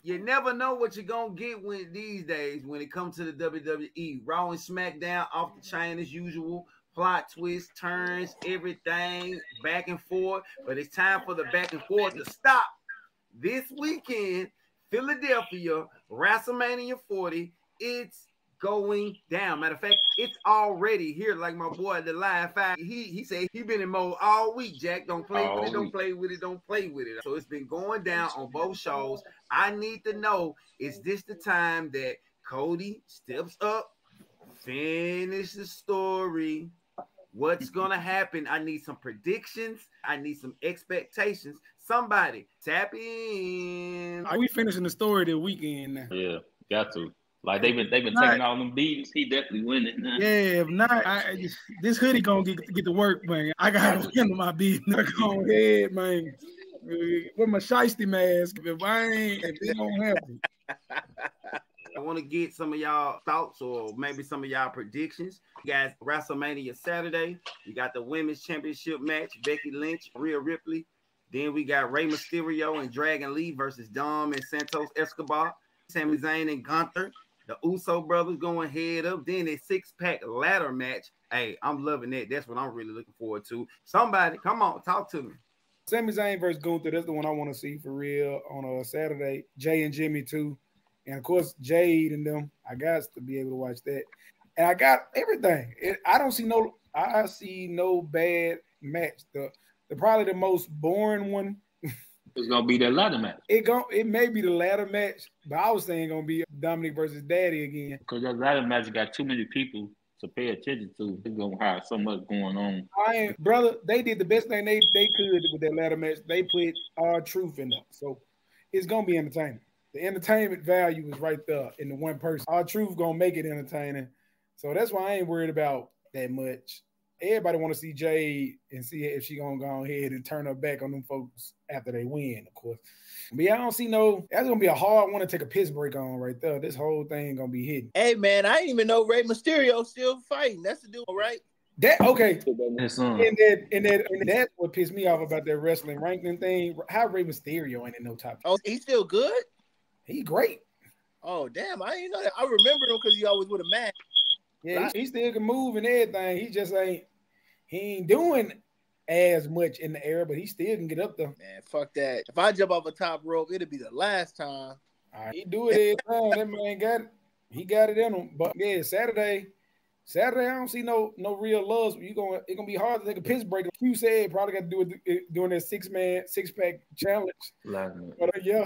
You never know what you're gonna get these days when it comes to the WWE. Raw and SmackDown off the chain as usual. Plot twists, turns, everything back and forth. But it's time for the back and forth to stop. This weekend, Philadelphia, WrestleMania 40, it's going down. Matter of fact, it's already here. Like my boy, the Live 5, he said he been in mode all week, Jack. Don't play with it, don't play with it, don't play with it. So it's been going down on both shows. I need to know, is this the time that Cody steps up, finish the story? What's going to happen? I need some predictions. I need some expectations. Somebody tap in. Are we finishing the story the weekend now? Yeah, got to. Like they've been taking all them beats. He definitely winning. Now. Yeah, if not, this hoodie gonna get to work, man. I gotta handle my business. Go ahead, man. With my shiesty mask. If they don't have it. I want to get some of y'all thoughts or maybe some of y'all predictions. You guys, WrestleMania Saturday. We got the Women's Championship match. Becky Lynch, Rhea Ripley. Then we got Rey Mysterio and Dragon Lee versus Dom and Santos Escobar. Sami Zayn and Gunther. The Uso brothers going head up. Then a 6-pack ladder match. Hey, I'm loving that. That's what I'm really looking forward to. Somebody, come on, talk to me. Sami Zayn versus Gunther. That's the one I want to see for real on a Saturday. Jay and Jimmy too. And of course, Jade and them. I got to be able to watch that. And I got everything. I see no bad match. The probably the most boring one. It's gonna be that ladder match. It may be the ladder match, but I was saying gonna be Dominic versus Daddy again. Because that ladder match got too many people to pay attention to. It's gonna have so much going on. Brother, they did the best thing they could with that ladder match. They put R-Truth in there. So it's gonna be entertaining. The entertainment value is right there in the one person. R-Truth gonna make it entertaining. So that's why I ain't worried about that much. Everybody want to see Jade and see if she gonna go ahead and turn her back on them folks after they win, of course. But yeah, I don't see that's gonna be a hard one to take a piss break on right there. This whole thing gonna be hidden. Hey man, I didn't even know Rey Mysterio still fighting. That's the dude, right? Okay. And that's what pissed me off about that wrestling ranking thing. How Rey Mysterio ain't in no top 10. Oh, he's still good? He great. Oh damn, I didn't know that. I remember him because he always with a mask. Yeah, he still can move and everything. He ain't doing as much in the air, but he still can get up there. Man, fuck that. If I jump off a top rope, it'll be the last time. He do it every time. That man got it. He got it in him. But yeah, Saturday, I don't see no real love. It's gonna be hard to take a piss break. Like you said, probably got to do it doing that 6-pack challenge. But yeah.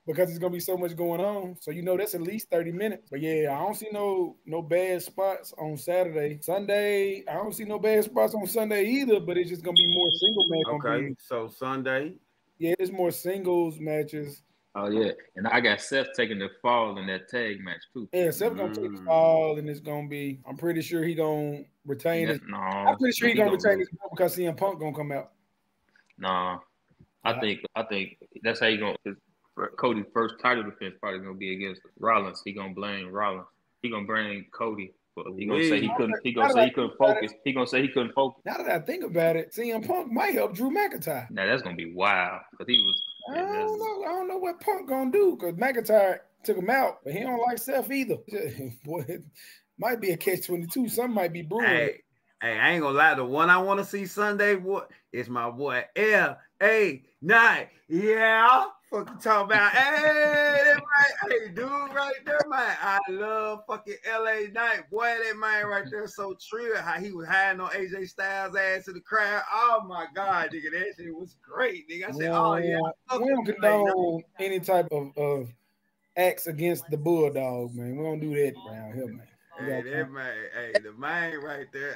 Because it's gonna be so much going on, so that's at least 30 minutes. But yeah, I don't see no bad spots on Saturday. Sunday, I don't see no bad spots on Sunday either. But it's just gonna be more single matches. Okay, so Sunday, yeah, there's more singles matches. Oh yeah, and I got Seth taking the fall in that tag match too. Yeah, Seth gonna take the fall, and it's gonna be. I'm pretty sure he gonna retain it. No, I'm pretty sure he gonna retain his belt because CM Punk gonna come out. No, I think that's how you gonna. Cody's first title defense probably gonna be against Rollins. He gonna blame Rollins. He gonna blame Cody. But he gonna say he couldn't. He gonna say he couldn't focus. He gonna say he couldn't focus. Now that I think about it, CM Punk might help Drew McIntyre. Now that's gonna be wild because he was. I don't know what Punk gonna do because McIntyre took him out, but he don't like Seth either. Boy, it might be a catch-22. Something might be brewing. Hey, I ain't gonna lie. The one I want to see Sunday, is my boy L.A. Knight. Yeah. Fucking talk about, hey, dude right there, man. I love fucking LA Knight. Boy, that man right there so true. How he was hiding on AJ Styles' ass to the crowd. Oh my God, nigga, that shit was great, nigga. I said, oh yeah. We don't condone any type of acts against the Bulldog, man. We don't do that around here, man. Hey, that man, the man right there,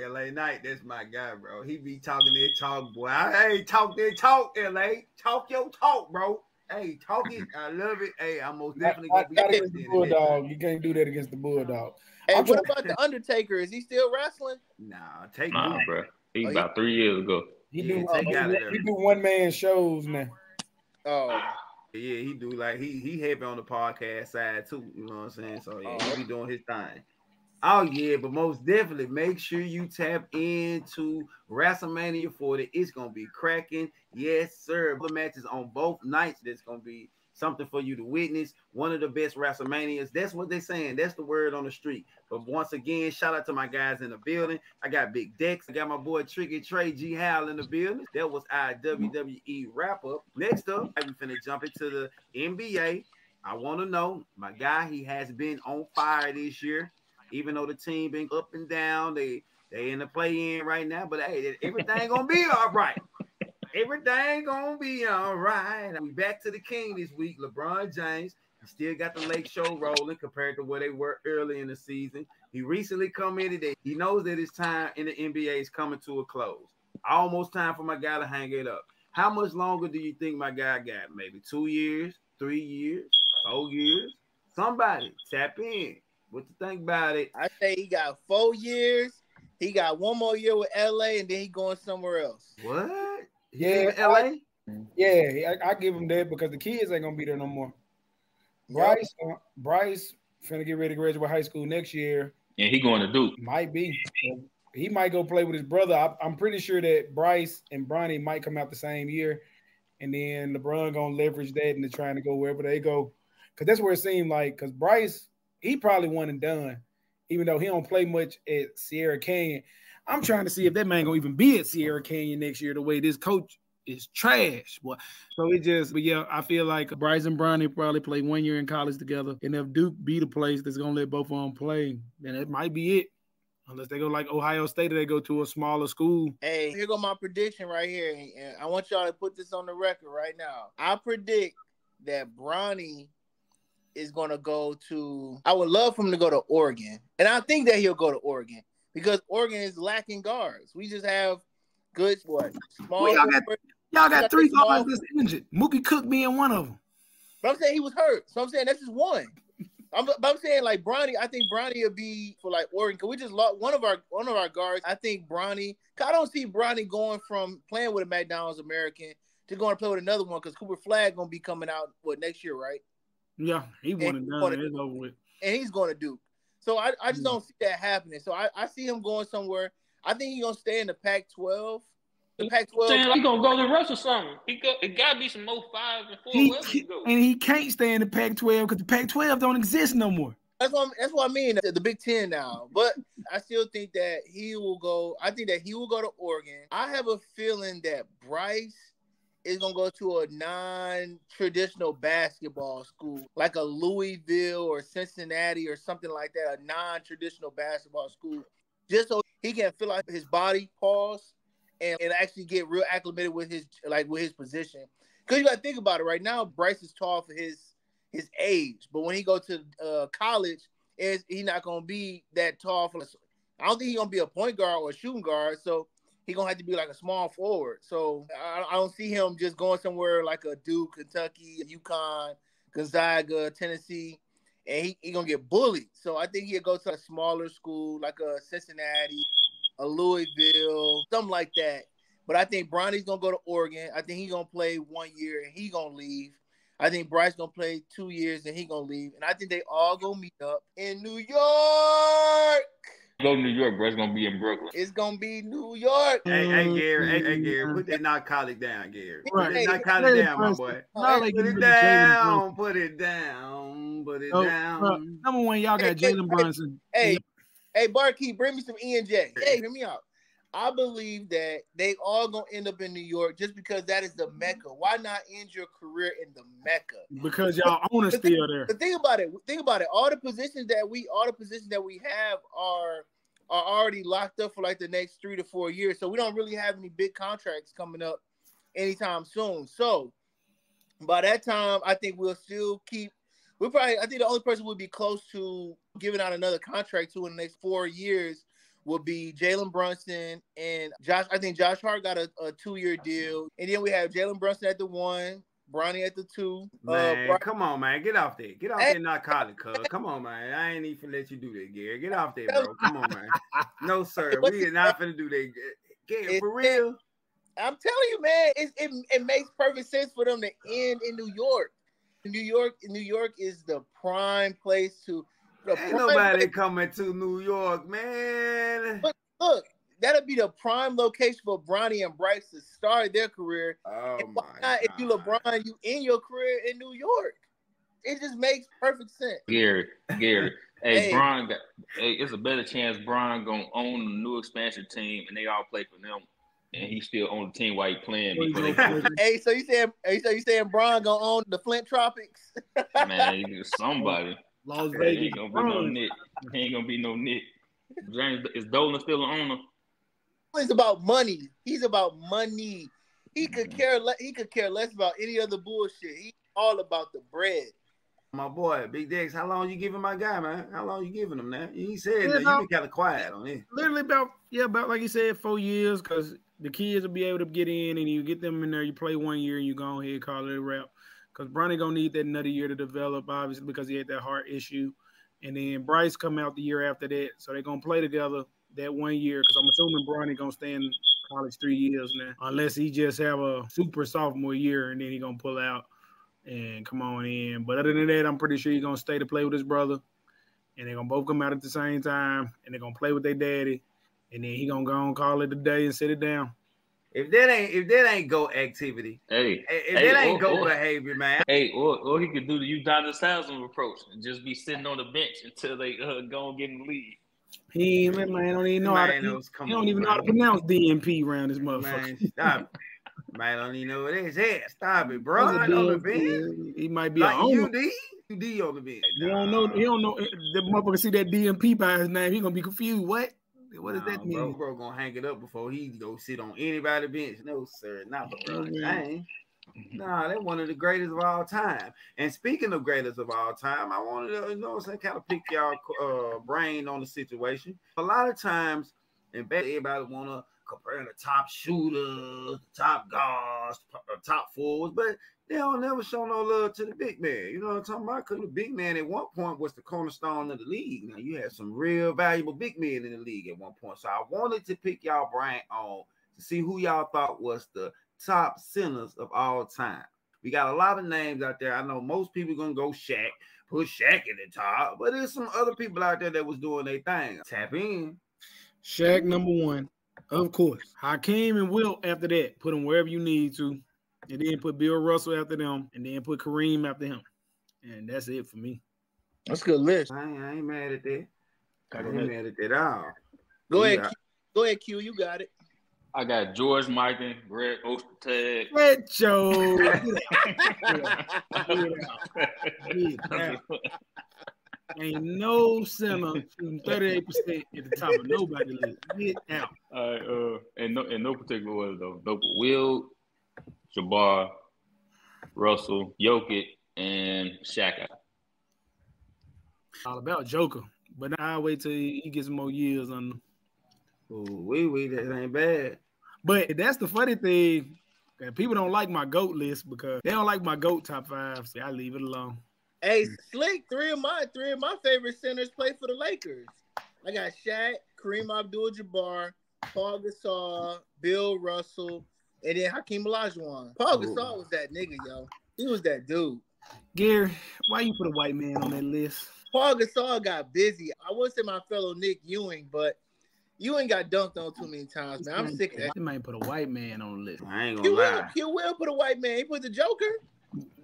LA Knight, that's my guy, bro. He be talking that talk, boy. Hey, talk that talk, LA. Talk your talk, bro. Hey, talk it. I love it. Hey, I'm most definitely gonna be against the Bulldog. You can't do that against the Bulldog. Hey, what about the Undertaker? Is he still wrestling? Nah, bro. He about 3 years ago. He do one-man shows now. Oh. Yeah, he do like he heavy on the podcast side too. You know what I'm saying? So yeah, he be doing his thing. Oh yeah, but most definitely make sure you tap into WrestleMania 40. It's gonna be cracking. Yes, sir. The matches on both nights. That's gonna be something for you to witness. One of the best WrestleManias. That's what they're saying. That's the word on the street. But once again, shout out to my guys in the building. I got Big Dex. I got my boy Tricky Trey G Howell in the building. That was our WWE wrap up. Next up, we finna jump into the NBA. I want to know my guy. He has been on fire this year. Even though the team been up and down, they in the play-in right now. But hey, everything gonna be all right. Everything gonna be all right. We back to the king this week, LeBron James. He still got the late show rolling compared to where they were early in the season. He recently committed that he knows that his time in the NBA is coming to a close. Almost time for my guy to hang it up. How much longer do you think my guy got? Maybe 2 years, 3 years, 4 years? Somebody tap in. What you think about it? I say he got 4 years. He got 1 more year with LA, and then he going somewhere else. What? Yeah, LA? I give him that because the kids ain't gonna be there no more. Bryce finna get ready to graduate high school next year. Yeah, he going to Duke. Might be. He might go play with his brother. I'm pretty sure that Bryce and Bronny might come out the same year, and then LeBron gonna leverage that into trying to go wherever they go, because that's where it seemed like. Because Bryce, he probably one and done, even though he don't play much at Sierra Canyon. I'm trying to see if that man gonna even be at Sierra Canyon next year. The way this coach is trash, boy. So but yeah, I feel like Bryce and Bronny probably play 1 year in college together, and if Duke be the place that's gonna let both of them play, then it might be it. Unless they go like Ohio State or they go to a smaller school. Hey, here go my prediction right here. And I want y'all to put this on the record right now. I predict that Bronny is going to go to – I would love for him to go to Oregon. And I think that he'll go to Oregon because Oregon is lacking guards. We just have good, small well, y'all got 3 guards that's injured. Mookie Cook being one of them. But I'm saying he was hurt. So I'm saying that's just one. I'm saying like Bronny. I think Bronny will be for like Oregon. Cause we just lost one of our guards. I think Bronny. I don't see Bronny going from playing with a McDonald's American to going to play with another one. Cause Cooper Flag gonna be coming out next year, right? Yeah, he won it down. It's over with. And he's going to Duke. So I just don't see that happening. So I see him going somewhere. I think he's gonna stay in the Pac-12. The Pac-12. Saying he gonna go to the rest of something. It gotta be some more 5 and 4. And he can't stay in the Pac-12 because the Pac-12 don't exist no more. That's what I mean. The Big Ten now, but I still think that he will go. I think that he will go to Oregon. I have a feeling that Bryce is gonna go to a non-traditional basketball school, like a Louisville or Cincinnati or something like that. A non-traditional basketball school, just so he can fill out his body, pause. And actually get real acclimated with his position. Because you got to think about it right now. Bryce is tall for his age, but when he go to college, he's not going to be that tall. I don't think he's going to be a point guard or a shooting guard, so he's going to have to be like a small forward. So I don't see him just going somewhere like a Duke, Kentucky, UConn, Gonzaga, Tennessee, and he's going to get bullied. So I think he'll go to a smaller school like a Cincinnati, a Louisville, something like that. But I think Bronny's going to go to Oregon. I think he's going to play 1 year and he's going to leave. I think Bryce going to play 2 years and he's going to leave. And I think they all going to meet up in New York. Go to New York, bro. It's going to be in Brooklyn. It's going to be New York. Hey, Gary. Put that narcotic down, Gary. Put that narcotic down, my boy. Put it down. Put it down. Number one, y'all got Jalen Brunson. Hey, Barkeep, bring me some E&J. Hey, hear me out. I believe that they all going to end up in New York just because that is the Mecca. Why not end your career in the Mecca? Because y'all owners still there. But think about it. All the positions that we have are already locked up for like the next 3 to 4 years. So we don't really have any big contracts coming up anytime soon. So by that time, I think we'll still keep. I think the only person we'll be close to giving out another contract to in the next 4 years will be Jalen Brunson and Josh. I think Josh Hart got a 2-year deal. And then we have Jalen Brunson at the 1, Bronny at the 2. Man, come on, man. Get off there. Get off that narcotic, cuz. Come on, man. I ain't even let you do that, Gary. Get off there, bro. Come on, man. No, sir. We are not finna do that. Gary, for real. I'm telling you, man, it makes perfect sense for them to end in New York. New York is the prime place to. Ain't nobody coming to New York, man. But look, that'll be the prime location for Bronny and Bryce to start their career. Oh and my God. If you LeBron, you end your career in New York. It just makes perfect sense. Gary. Hey, Bron it's a better chance Bron gonna own the new expansion team and they all play for them, and he still on the team while he playing. Hey, so you saying Bron gonna own the Flint Tropics? Man, somebody. Las He Vegas. ain't gonna be no Nick. He ain't gonna be no Nick. James, is Dolan still an owner? He's about money. He's about money. He could care less about any other bullshit. He's all about the bread. My boy, Big Dex, how long you giving my guy, man? How long you giving him, man? He said that you been kind of quiet on it. Literally about like you said, 4 years, because the kids will be able to get in and you get them in there. You play 1 year and you go ahead and call it a wrap. Because Bronny gonna need that another year to develop, obviously, because he had that heart issue. And then Bryce come out the year after that, so they're gonna play together that 1 year. Because I'm assuming Bronny gonna stay in college 3 years now, unless he just have a super sophomore year and then he gonna pull out and come on in. But other than that, I'm pretty sure he's gonna stay to play with his brother, and they're gonna both come out at the same time, and they're gonna play with their daddy, and then he gonna go and call it a day and sit it down. If that ain't go activity, that ain't go behavior, man. Hey, or he could do the Udonis Haslam approach and just be sitting on the bench until they go and get in the league. He don't even know how to pronounce DNP around this motherfucker. Man, stop. Man, don't even know what it is. Hey, stop it, bro. I on the bench. He might be like UD on the bench. He don't know. The motherfucker see that DMP by his name. He gonna be confused. What does that mean? Bro gonna hang it up before he go sit on anybody's bench. No, sir, not LeBron James. Nah, they're one of the greatest of all time. And speaking of greatest of all time, I wanted to, kind of pick y'all brain on the situation. A lot of times, and everybody want to compare the top shooters, the top guards, top forwards, but they don't never show no love to the big man. You know what I'm talking about? Because the big man at one point was the cornerstone of the league. Now, you had some real valuable big men in the league at one point. So I wanted to pick y'all brain on to see who y'all thought was the top centers of all time. We got a lot of names out there. I know most people going to go Shaq, put Shaq in the top, but there's some other people out there that was doing their thing. Tap in. Shaq, number one. Of course. Hakeem and Wilt after that. Put them wherever you need to. And then put Bill Russell after them. And then put Kareem after him. And that's it for me. That's a good list. I ain't mad at that. I ain't mad at that at all. Go ahead, Q. You got it. I got George Mikan, Greg Ostertag. Ain't no center shooting 38% at the top of nobody's list. Get out. In no particular order though. Will, Jabbar, Russell, Jokic, and Shaq. All about Joker, but I'll wait till he gets more years on them. That ain't bad. But that's the funny thing. People don't like my GOAT list because they don't like my GOAT top 5, so I leave it alone. Hey, Slick, three of my favorite centers play for the Lakers. I got Shaq, Kareem Abdul-Jabbar, Paul Gasol, Bill Russell, and then Hakeem Olajuwon. Paul Gasol was that nigga, yo. He was that dude. Gary, why you put a white man on that list? Paul Gasol got busy. I would say my fellow Nick Ewing, but Ewing got dunked on too many times, man. I'm sick of that. They might put a white man on the list. I ain't gonna lie. He will put a white man. He put the Joker.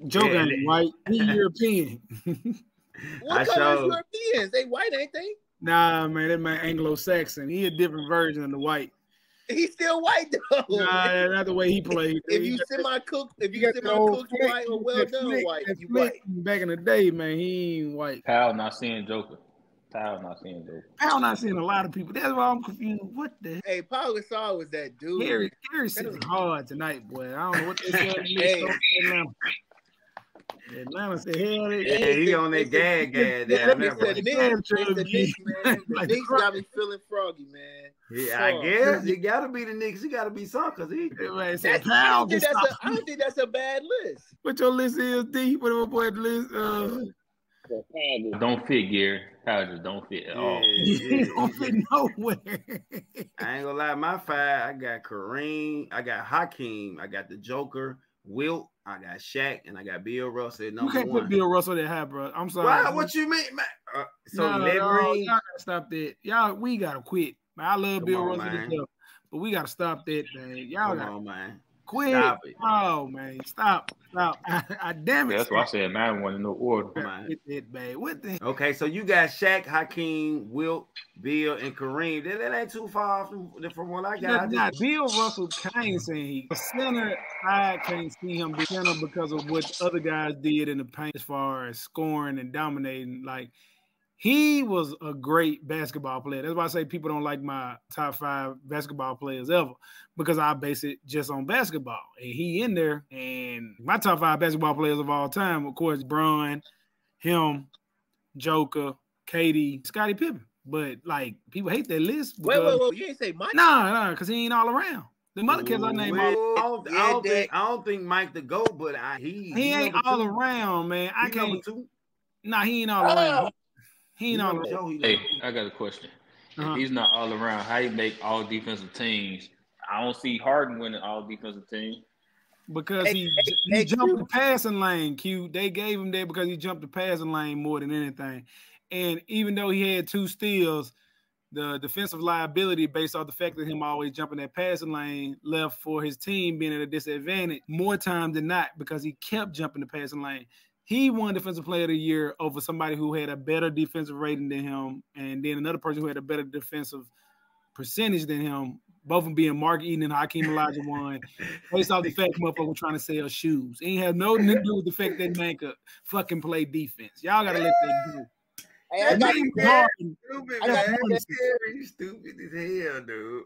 Joker ain't white. He European. What color is Europeans? They white, ain't they? Nah, man, that man Anglo-Saxon. He a different version of the white. He's still white though. Nah, not the way he played. If you semi-cooked white or well done white, you white. Back in the day, man, he ain't white. Powell not seeing Joker. Powell not seeing a lot of people. That's why I'm confused. What the? Hey, Paul Gasol was that dude. Gary sitting hard tonight, boy. I don't know what they said. Atlanta said, hell, he on that gag down there. The Knicks got me feeling froggy, man. Yeah, I guess it got to be the Knicks. It got to be some because he. I don't think that's a bad list. What your list is, D? What my boy list? Don't fit, Gary. Powell just don't fit at all. He don't fit nowhere. I ain't gonna lie, my 5, I got Kareem, I got Hakeem, I got the Joker, Wilt, I got Shaq, and I got Bill Russell at You number can't put one. Bill Russell that high, bro. I'm sorry. Why? What you mean, man? So no, 11 rings. y'all gotta stop that. Y'all, we gotta quit. Man, I love Come Bill on, Russell to man. death, but we gotta stop that thing. Y'all Come gotta on, man. quit. Stop it. Oh man, stop. I damn it. That's why I said mine wasn't in no order. With that, man. What the? Okay, so you got Shaq, Hakeem, Wilt, Bill, and Kareem. That ain't too far from what I got. Not Bill Russell can't say he a center. I can't see him be center because of what other guys did in the paint as far as scoring and dominating. Like he was a great basketball player. That's why I say people don't like my top 5 basketball players ever because I base it just on basketball. And he in there. And my top 5 basketball players of all time, of course, Bron, him, Joker, KD, Scottie Pippen. But like people hate that list. Wait, you ain't say Mike? Nah, because he ain't all around. The other kids I name all. I don't think Mike the GOAT, but he ain't all around, man. I can't. Nah, he ain't all around. He ain't all around. Hey, I got a question. If he's not all around, how you make all defensive teams? I don't see Harden winning all defensive teams. Because he jumped the passing lane, Q. They gave him that because he jumped the passing lane more than anything. And even though he had 2 steals, the defensive liability based off the fact that him always jumping that passing lane left for his team being at a disadvantage more times than not because he kept jumping the passing lane. He won Defensive Player of the Year over somebody who had a better defensive rating than him and then another person who had a better defensive percentage than him, both of them being Mark Eaton and Hakeem Olajuwon, based off the fact motherfucker was trying to sell shoes. It ain't have nothing to do with the fact that man could fucking play defense. Y'all got to let that go. Hey, I got you stupid as hell, dude.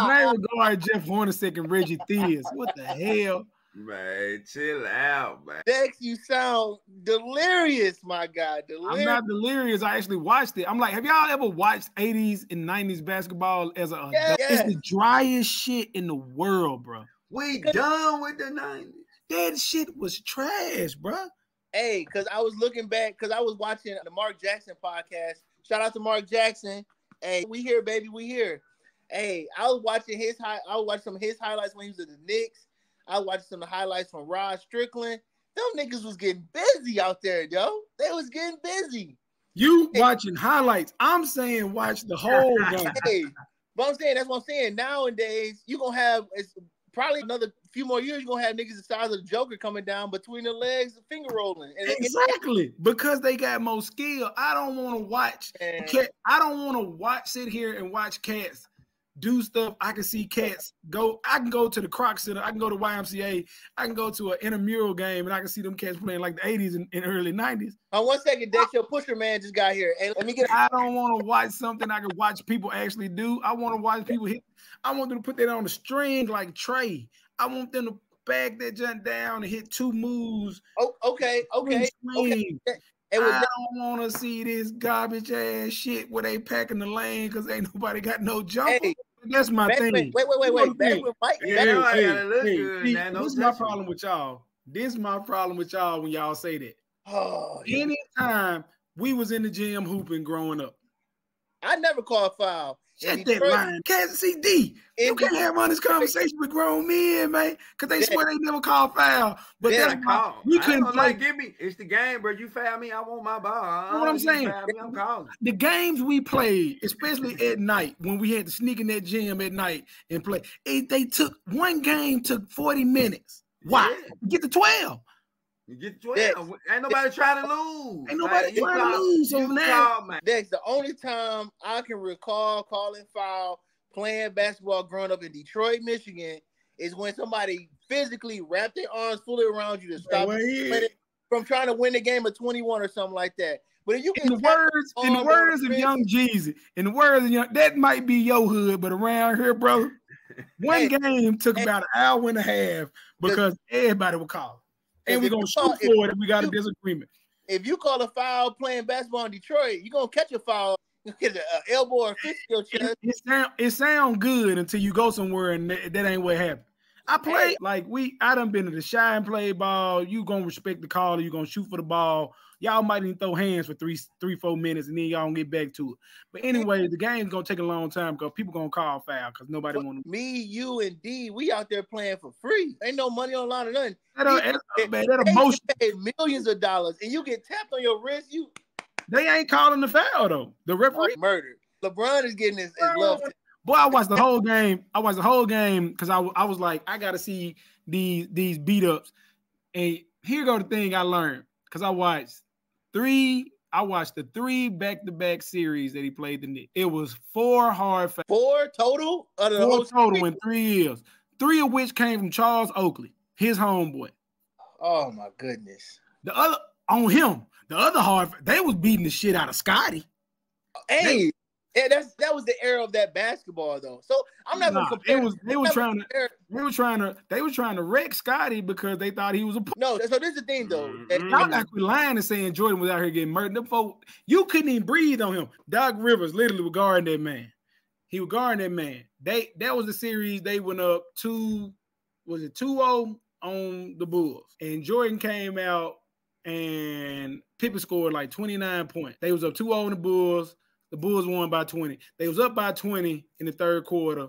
Man would guard Jeff Hornacek and Reggie Theus. What the hell? Man, chill out, man. Dex, you sound delirious, my guy. Delirious. I'm not delirious. I actually watched it. I'm like, have y'all ever watched 80s and 90s basketball as a yes. It's the driest shit in the world, bro. We done with the 90s. That shit was trash, bro. Hey, because I was looking back, because I was watching the Mark Jackson podcast. Shout out to Mark Jackson. Hey, we here, baby, we here. Hey, I was watching some of his highlights when he was at the Knicks. I watched some of the highlights from Rod Strickland. Them niggas was getting busy out there, yo. They was getting busy. You watching highlights. I'm saying watch the whole game. Hey, but I'm saying, that's what I'm saying. Nowadays, you're going to have, it's probably another few more years, you're going to have niggas the size of the Joker coming down between the legs and finger rolling. And exactly. Because they got more skill. I don't want to watch. I don't want to sit here and watch cats do stuff. I can see cats go. I can go to the Croc Center. I can go to YMCA. I can go to an intramural game, and I can see them cats playing like the 80s and early 90s. 1 second, Dex, your pusher man just got here. Hey, let me get. I don't want to watch something I can watch people actually do. I want to watch people hit. I want them to put that on the string like Trey. I want them to bag that jump down and hit 2 moves. Oh, okay. I don't want to see this garbage ass shit where they packing the lane because ain't nobody got no jumper. Hey, that's my thing. Wait. Back with Mike. This is my problem with y'all. This is my problem with y'all when y'all say that. Oh, anytime we was in the gym hooping growing up, I never called foul. Shut that line. Kansas City. You can't have honest conversation with grown men, man, because they swear they never call foul. But that's why we couldn't play. Give me. It's the game, bro. You foul me, I want my ball. You know what I'm saying? Me, I'm calling. The games we played, especially at night, when we had to sneak in that gym at night and play, one game took 40 minutes. Why? Yeah. Get to 12. You get 12. Dex, ain't nobody trying to lose. Ain't nobody trying to lose. So now, Dex, the only time I can recall calling foul playing basketball growing up in Detroit, Michigan, is when somebody physically wrapped their arms fully around you to stop from trying to win the game of 21 or something like that. But if you can, in the words of Young Jeezy, that might be your hood, but around here, bro, one game took about an hour and a half because everybody would call. And we're going to shoot for it if we got a disagreement. If you call a foul playing basketball in Detroit, you're going to catch a foul, get an elbow or a fist to your chest. It sound good until you go somewhere and that ain't what happened. I play I done been to the shy and play ball. You going to respect the caller. You going to shoot for the ball. y'all might even throw hands for 3-4 minutes, and then y'all gonna get back to it. But anyway, the game's gonna take a long time because people gonna call foul because nobody want to. Me, you, and D, we out there playing for free. Ain't no money on the line or nothing. That emotion. Pay millions of dollars, and you get tapped on your wrist. They ain't calling the foul though. The referee murdered. LeBron is getting his love. Boy, I watched the whole game. Because I was like, I gotta see these beat ups. And here go the thing I learned because I watched the 3 back-to-back series that he played the Knicks. It was 4 hard fouls. 4 total? 4 total in 3 years. 3 of which came from Charles Oakley, his homeboy. Oh my goodness. The other on him. The other hard, they was beating the shit out of Scotty. Hey, that was the era of that basketball though. So I'm not gonna compare. They were trying to wreck Scotty because they thought he was a no. So this is the thing though. I'm not lying and saying Jordan was out here getting murdered. Them folk, you couldn't even breathe on him. Doc Rivers literally was guarding that man. He was guarding that man. That was the series they went up 2-0 on the Bulls, and Jordan came out and Pippen scored like 29 points. They was up 2-0 on the Bulls. The Bulls won by 20. They was up by 20 in the third quarter.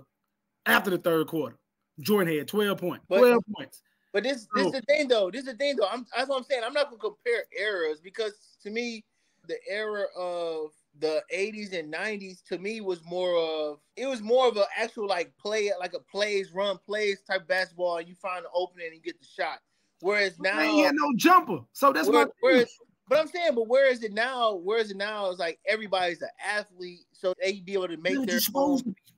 After the third quarter, Jordan had 12 points. 12 points. But this is the thing though. That's what I'm saying. I'm not gonna compare eras because to me, the era of the 80s and 90s to me was more of an actual like run plays type basketball, and you find the opening and you get the shot. Whereas now he had no jumper. So that's but I'm saying, where is it now? It's like everybody's an athlete, so they be able to make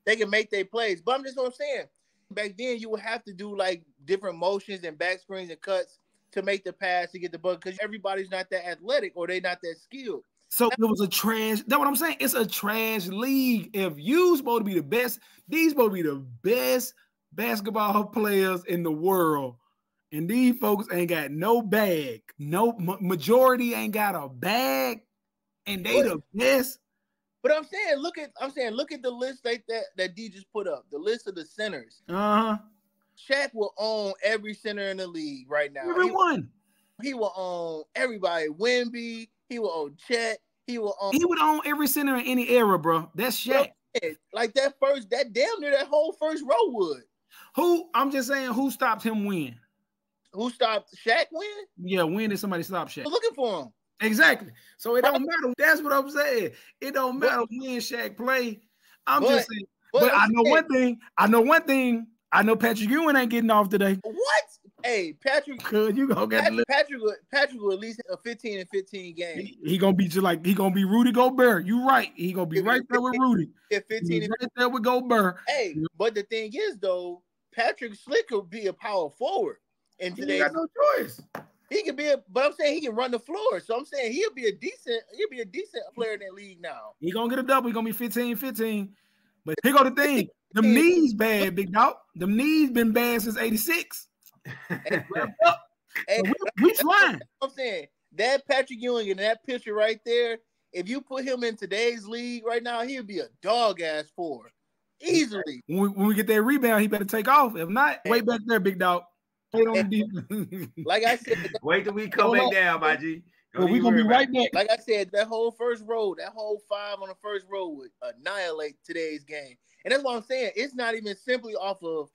they can make their plays. But I'm just what I'm saying. Back then, you would have to do like different motions and back screens and cuts to make the pass to get the ball because everybody's not that athletic or they're not that skilled. So it was a trash. That's what I'm saying. It's a trash league. If you supposed to be the best, these supposed to be the best basketball players in the world. And these folks ain't got no bag. No majority ain't got a bag, and they the best. But I'm saying, look at the list that D just put up. The list of the centers. Shaq will own every center in the league right now. Everyone. He will own everybody. Wemby. He will own Chet. He would own every center in any era, bro. That's Shaq. Like that damn near that whole first row would. I'm just saying, who stopped him when? Who stopped Shaq when? Yeah, when did somebody stop Shaq? Looking for him. Exactly. So it don't matter. That's what I'm saying. It don't matter when Shaq play. I'm just saying. But I know one thing. I know Patrick Ewing ain't getting off today. What? Hey, Patrick. You gonna get Patrick will at least a 15-15 game. He gonna be Rudy Gobert. You right. He gonna be right there with Rudy. 15 right there with Gobert. Hey, but the thing is though, Patrick Slick will be a power forward. And today, he got no choice. He can be but I'm saying he can run the floor. So I'm saying he'll be a decent player in that league now. He gonna get a double. He gonna be 15-15. But here go the thing. Them knees bad, big dog. Them knees been bad since 86. We flying. I'm saying that Patrick Ewing and that picture right there, if you put him in today's league right now, he'll be a dog ass forward. Easily. When we get that rebound, he better take off. If not, wait back there, big dog. Like I said, wait till we come back down, my G. We're gonna be right back. Like I said, that whole first row, that whole 5 on the first row would annihilate today's game. And that's what I'm saying. It's not even simply off of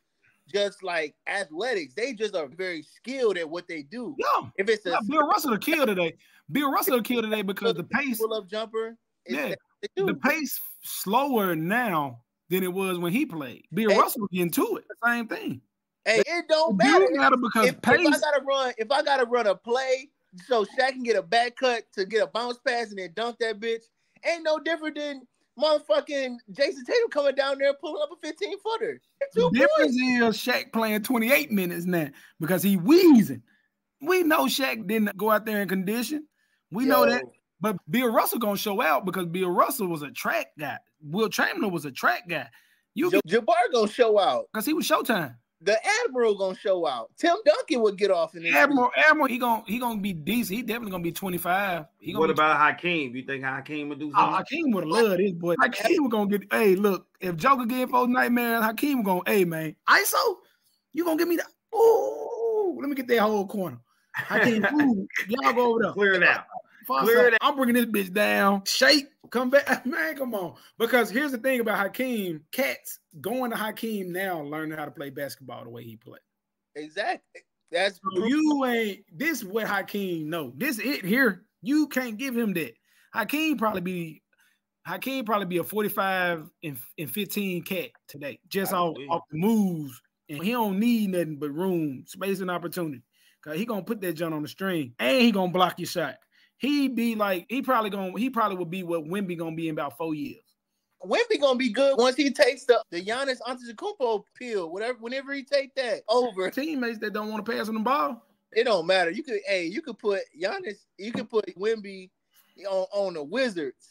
just like athletics. They just are very skilled at what they do. Yeah. If it's Bill Russell will kill today. Because the pace pull-up jumper. The pace slower now than it was when he played. Bill Russell getting to it. The same thing. Hey, it don't matter. Because if I gotta run a play so Shaq can get a back cut to get a bounce pass and then dunk that bitch, ain't no different than motherfucking Jason Tatum coming down there pulling up a 15-footer. The difference is Shaq playing 28 minutes now because he wheezing. We know Shaq didn't go out there in condition. We know that. But Bill Russell gonna show out because Bill Russell was a track guy. Will Chamberlain was a track guy. Jabbar gonna show out because he was Showtime. The Admiral gonna show out. Tim Duncan would get off in this. Admiral, he gonna be decent. He definitely gonna be 25. What about Hakeem? You think Hakeem would do something? Hakeem would have loved this boy. Hakeem was gonna get. Hey, look, if Joker getting folks nightmares, Hakeem was gonna. Hey, man, ISO, you gonna give me the? Oh, let me get that whole corner. Hakeem, y'all go over there. Clear it out. Clear that. I'm bringing this bitch down. Shape, come back. Man, come on. Because here's the thing about Hakeem. Cats going to Hakeem now learning how to play basketball the way he played. Exactly. That's so you ain't. This is what Hakeem know. This it here. You can't give him that. Hakeem probably be a 45 and 15 cat today, just off the moves. And he don't need nothing but room, space, and opportunity. Cause he gonna put that junk on the string and he gonna block your shot. He probably would be what Wemby gonna be in about 4 years. Wemby gonna be good once he takes the Giannis Antetokounmpo pill, whenever he take that over. Teammates that don't want to pass on the ball. It don't matter. You could put Giannis, you could put Wemby on the Wizards.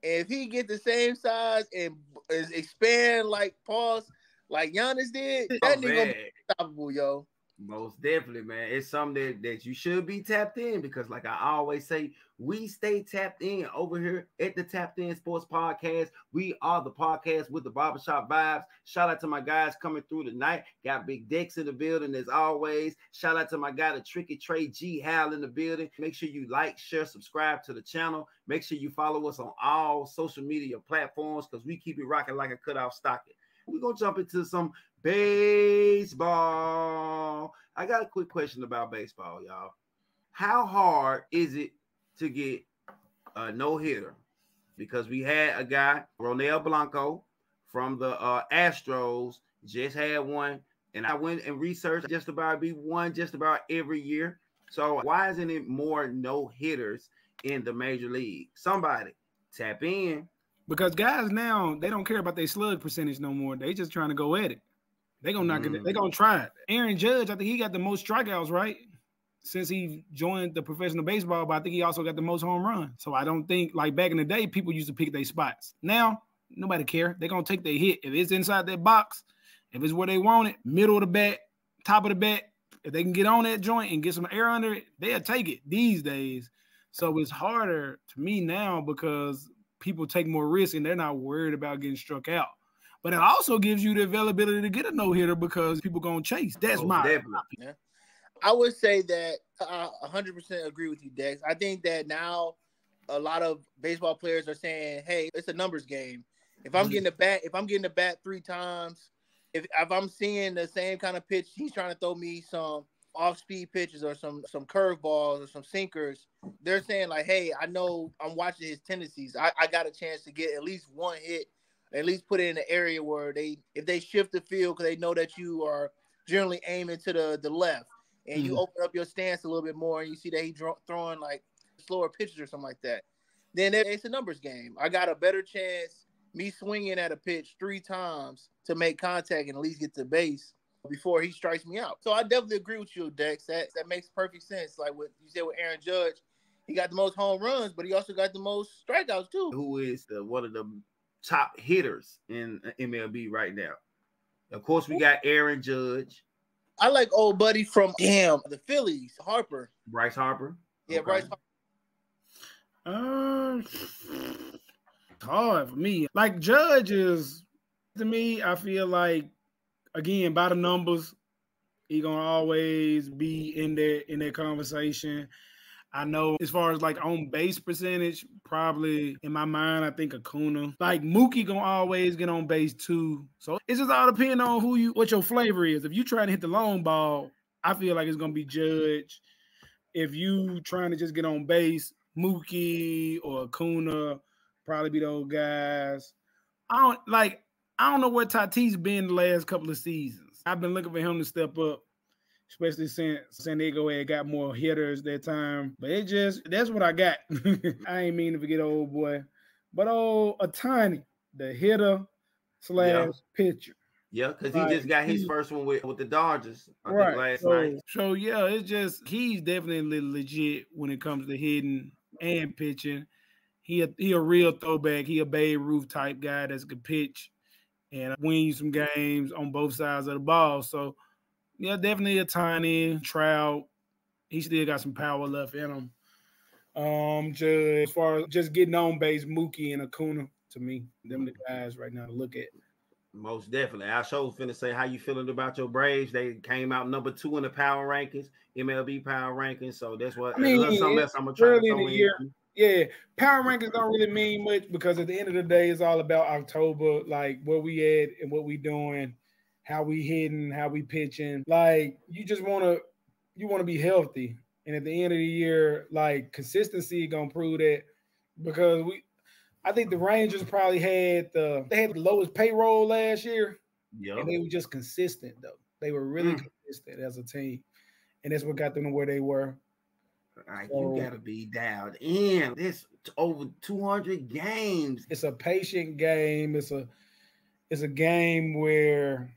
And if he get the same size and expand like Giannis did, that nigga gonna be unstoppable, yo. Most definitely, man. It's something that you should be tapped in because, like I always say, we stay tapped in over here at the Tapped In Sports Podcast. We are the podcast with the barbershop vibes. Shout out to my guys coming through tonight. Got Big Dex in the building as always. Shout out to my guy, the Tricky Trey G Hal in the building. Make sure you like, share, subscribe to the channel. Make sure you follow us on all social media platforms because we keep it rocking like a cutoff stocking. We're going to jump into some baseball. I got a quick question about baseball, y'all. How hard is it to get a no-hitter? Because we had a guy, Ronel Blanco, from the Astros, just had one. And I went and researched just about every year. So why isn't it more no-hitters in the major league? Somebody tap in. Because guys now, they don't care about their slug percentage no more. They just trying to go at it. They're going to knock it. They're going to try it. Aaron Judge, I think he got the most strikeouts, right? Since he joined the professional baseball, but I think he also got the most home runs. So I don't think, like back in the day, people used to pick their spots. Now, nobody care. They're going to take their hit. If it's inside that box, if it's where they want it, middle of the bat, top of the bat, if they can get on that joint and get some air under it, they'll take it these days. So it's harder to me now because people take more risk and they're not worried about getting struck out. But it also gives you the availability to get a no-hitter because people going to chase. That's my opinion. Yeah. I would say that I 100% agree with you, Dex. I think that now a lot of baseball players are saying, hey, it's a numbers game. If I'm getting the bat 3 times, if I'm seeing the same kind of pitch, he's trying to throw me some off-speed pitches or some curveballs or some sinkers. They're saying like, hey, I know I'm watching his tendencies. I got a chance to get at least one hit, at least put it in an area where if they shift the field because they know that you are generally aiming to the left and you open up your stance a little bit more and you see that he's throwing like slower pitches or something like that, then it's a numbers game. I got a better chance me swinging at a pitch 3 times to make contact and at least get to base before he strikes me out. So I definitely agree with you, Dex. That makes perfect sense. Like what you said with Aaron Judge, he got the most home runs, but he also got the most strikeouts too. Who is one of the top hitters in MLB right now? Of course, we got Aaron Judge. I like old buddy from the Phillies, Harper. Bryce Harper. Yeah, okay. Bryce Harper. It's hard for me. Like Judge is, to me, I feel like, again, by the numbers, he gonna always be in that conversation. I know as far as like on base percentage, probably in my mind, I think Acuna. Like Mookie gonna always get on base too. So it's just all depending on what your flavor is. If you trying to hit the long ball, I feel like it's gonna be Judge. If you trying to just get on base, Mookie or Acuna, probably be those guys. I don't know where Tatis been the last couple of seasons. I've been looking for him to step up, especially since San Diego had got more hitters that time. But that's what I got. I ain't mean to forget old boy. But Ohtani, the hitter / pitcher. Yeah, because he just got his first one with the Dodgers last night. So yeah, it's just he's definitely legit when it comes to hitting and pitching. He a real throwback. He a Babe Ruth type guy that's good pitch and win you some games on both sides of the ball. So yeah, definitely Ohtani, Trout. He still got some power left in him. As far as just getting on base, Mookie and Acuna, to me, them the guys right now to look at. Most definitely. Our show finna say how you feeling about your Braves. They came out number 2 in the power rankings, MLB power rankings. So that's what something else I'm gonna try to early in throw the year. in. Yeah, power rankings don't really mean much because at the end of the day, it's all about October, like where we at and what we doing, how we hitting, how we pitching. Like you just want to be healthy, and at the end of the year, like consistency gonna prove that because I think the Rangers probably had the lowest payroll last year, and they were just consistent though. They were really consistent as a team, and that's what got them to where they were. Like you gotta be dialed in. This over 200 games. It's a patient game. It's a game where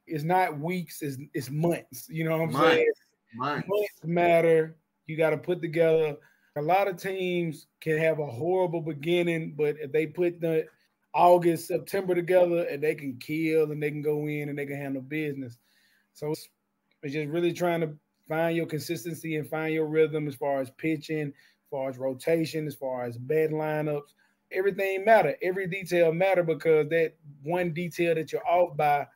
it's not weeks. It's months. You know what I'm saying? Months matter. You got to put together. A lot of teams can have a horrible beginning, but if they put the August, September together, and they can kill and they can go in and they can handle business. So it's just really trying to find your consistency and find your rhythm as far as pitching, as far as rotation, as far as batting lineups. Everything matter. Every detail matter because that one detail that you're off by,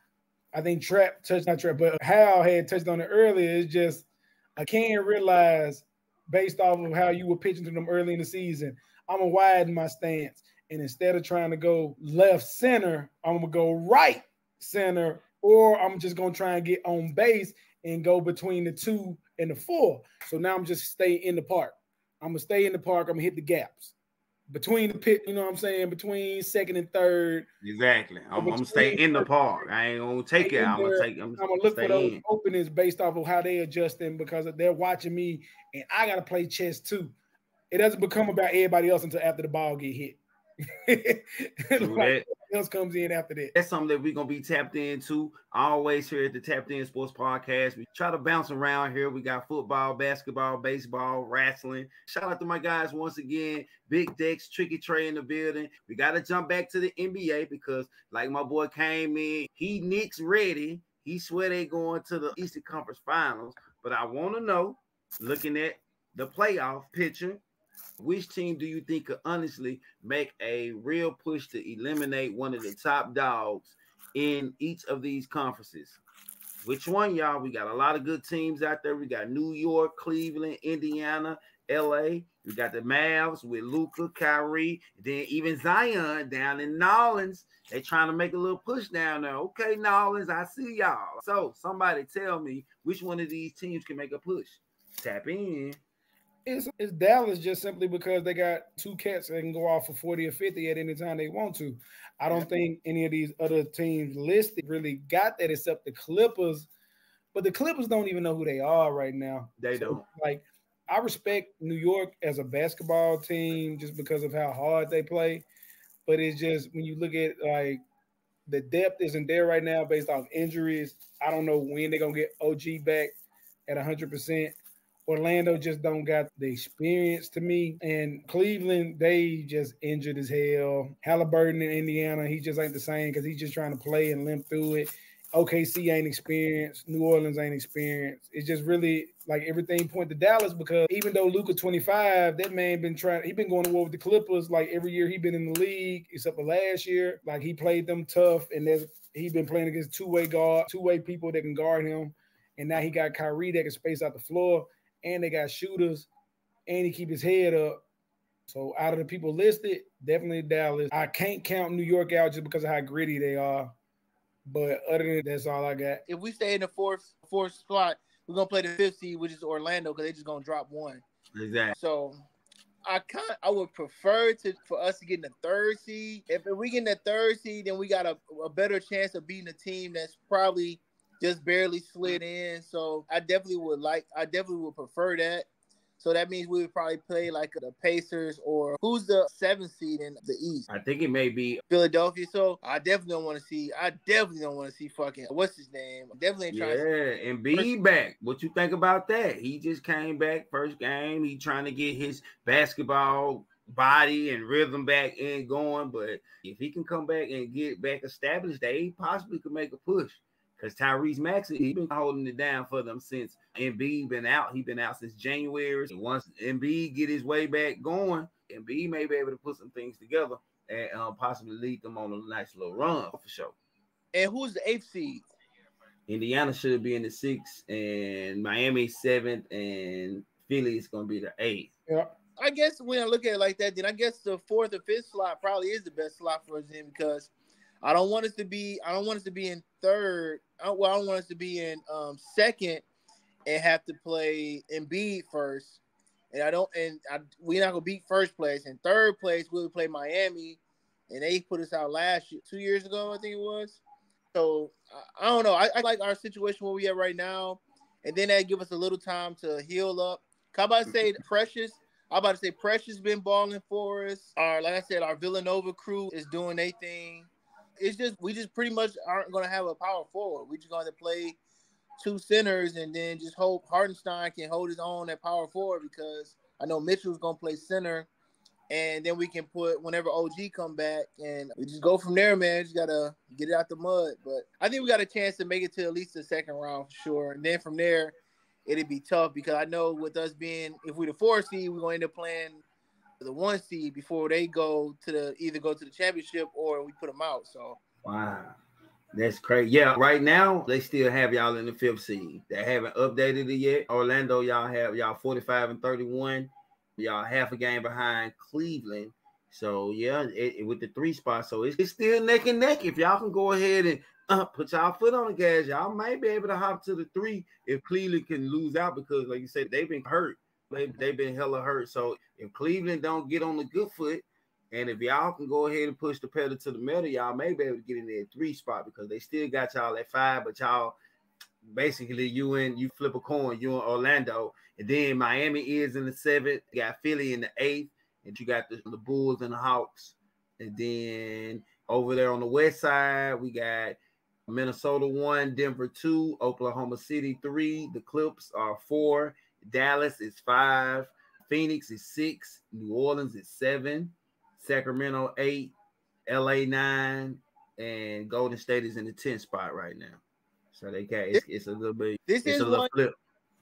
I think but Hal had touched on it earlier. It's just I can't realize based off of how you were pitching to them early in the season, I'm gonna widen my stance. And instead of trying to go left center, I'm gonna go right center, or I'm just gonna try and get on base and go between the 2 and the 4. So now I'm just stay in the park. I'm gonna stay in the park. I'm gonna hit the gaps between the pit. You know what I'm saying? Between second and third. Exactly. I'm gonna stay in the park. I ain't gonna take it. I'm gonna look for those openings based off of how they adjusting because they're watching me, and I gotta play chess too. It doesn't become about everybody else until after the ball get hit. Like else comes in after that. That's something that we're gonna be tapped into always here at the Tapped In Sports Podcast. We try to bounce around here. We got football, basketball, baseball, wrestling. Shout out to my guys once again. Big Dex, Tricky Trey in the building. We gotta jump back to the NBA because, like my boy came in, he Knicks ready. He swear they going to the Eastern Conference Finals. But I want to know, looking at the playoff picture, which team do you think could honestly make a real push to eliminate one of the top dogs in each of these conferences? Which one, y'all? We got a lot of good teams out there. We got New York, Cleveland, Indiana, LA. We got the Mavs with Luka, Kyrie, then even Zion down in New Orleans. They trying to make a little push down there. Okay, New Orleans, I see y'all. So somebody tell me which one of these teams can make a push. Tap in. It's Dallas just simply because they got 2 cats that can go off for 40 or 50 at any time they want to. I don't think any of these other teams listed really got that except the Clippers. But the Clippers don't even know who they are right now. They don't. Like, I respect New York as a basketball team just because of how hard they play. But it's just when you look at, like, the depth isn't there right now based off injuries. I don't know when they're going to get OG back at 100%. Orlando just don't got the experience to me. And Cleveland, they just injured as hell. Halliburton in Indiana, he just ain't the same because he's just trying to play and limp through it. OKC ain't experienced. New Orleans ain't experienced. It's just really like everything point to Dallas because even though Luka 25, that man been going to war with the Clippers like every year he been in the league except for last year. Like he played them tough and he been playing against two-way people that can guard him. And now he got Kyrie that can space out the floor. And they got shooters, and he keep his head up. So out of the people listed, definitely Dallas. I can't count New York out just because of how gritty they are. But other than that, that's all I got. If we stay in the fourth spot, we're gonna play the 5th seed, which is Orlando, because they're just gonna drop 1. Exactly. So I would prefer for us to get in the 3rd seed. If we get in the 3rd seed, then we got a better chance of beating a team that's probably just barely slid in. So I definitely would prefer that. So that means we would probably play like the Pacers or who's the 7th seed in the East? I think it may be Philadelphia. So I definitely don't want to see fucking what's his name? Definitely trying and Embiid back. What you think about that? He just came back first game. He trying to get his basketball body and rhythm back and going. But if he can come back and get back established, they possibly could make a push. Because Tyrese Maxey, he's been holding it down for them since Embiid been out. He's been out since January. And once Embiid get his way back going, Embiid may be able to put some things together and possibly lead them on a nice little run for sure. And who's the 8th seed? Indiana should be in the 6th, and Miami 7th, and Philly is going to be the 8th. Yeah. I guess when I look at it like that, then I guess the 4th or 5th slot probably is the best slot for us then, because I don't want us to be in third. I don't want us to be in second and have to play Embiid first. And we're not gonna beat first place. In third place, we'll play Miami, and they put us out last year, 2 years ago, I think it was. So I don't know. I like our situation where we at right now, and then that give us a little time to heal up. How about to say Precious? I'm about to say Precious been balling for us. Like I said, our Villanova crew is doing their thing. It's just we just pretty much aren't gonna have a power forward. We just gonna play 2 centers and then just hope Hardenstein can hold his own at power forward, because I know Mitchell's gonna play center, and then we can put whenever OG come back, and we just go from there, man. Just gotta get it out the mud. But I think we got a chance to make it to at least the second round for sure, and then from there it'd be tough, because I know with us being, if we're the 4 seed, we're gonna end up playing the 1 seed before they go to either go to the championship or we put them out. So wow. That's crazy. Yeah, right now they still have y'all in the 5th seed. They haven't updated it yet. Orlando, y'all 45 and 31. Y'all half a game behind Cleveland. So yeah, with the 3 spots, so it's still neck and neck. If y'all can go ahead and put y'all foot on the gas, y'all might be able to hop to the 3 if Cleveland can lose out, because like you said, they've been hurt. They've been hella hurt. So if Cleveland don't get on the good foot, and if y'all can go ahead and push the pedal to the metal, y'all may be able to get in that 3 spot, because they still got y'all at 5, but y'all basically you flip a coin, you in Orlando, and then Miami is in the 7th, you got Philly in the 8th, and you got the Bulls and the Hawks. And then over there on the west side, we got Minnesota 1, Denver 2, Oklahoma City 3, the Clips are 4, Dallas is 5, Phoenix is 6, New Orleans is 7, Sacramento 8, LA 9, and Golden State is in the 10th spot right now. So they can't. It's a little bit. It's a little flip.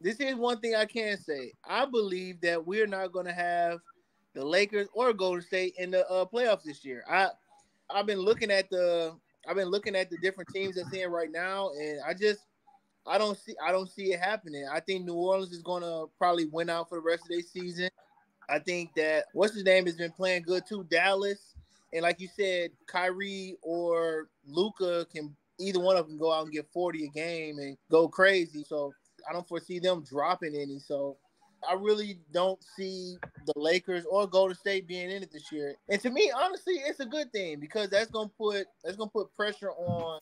This is one thing I can say. I believe that we're not going to have the Lakers or Golden State in the playoffs this year. I've been looking at the different teams that's in right now, and I don't see it happening. I think New Orleans is going to probably win out for the rest of their season. I think that what's his name has been playing good too, Dallas, and like you said, Kyrie or Luka can either one of them go out and get 40 a game and go crazy. So I don't foresee them dropping any. So I really don't see the Lakers or Golden State being in it this year. And to me, honestly, it's a good thing, because that's gonna put pressure on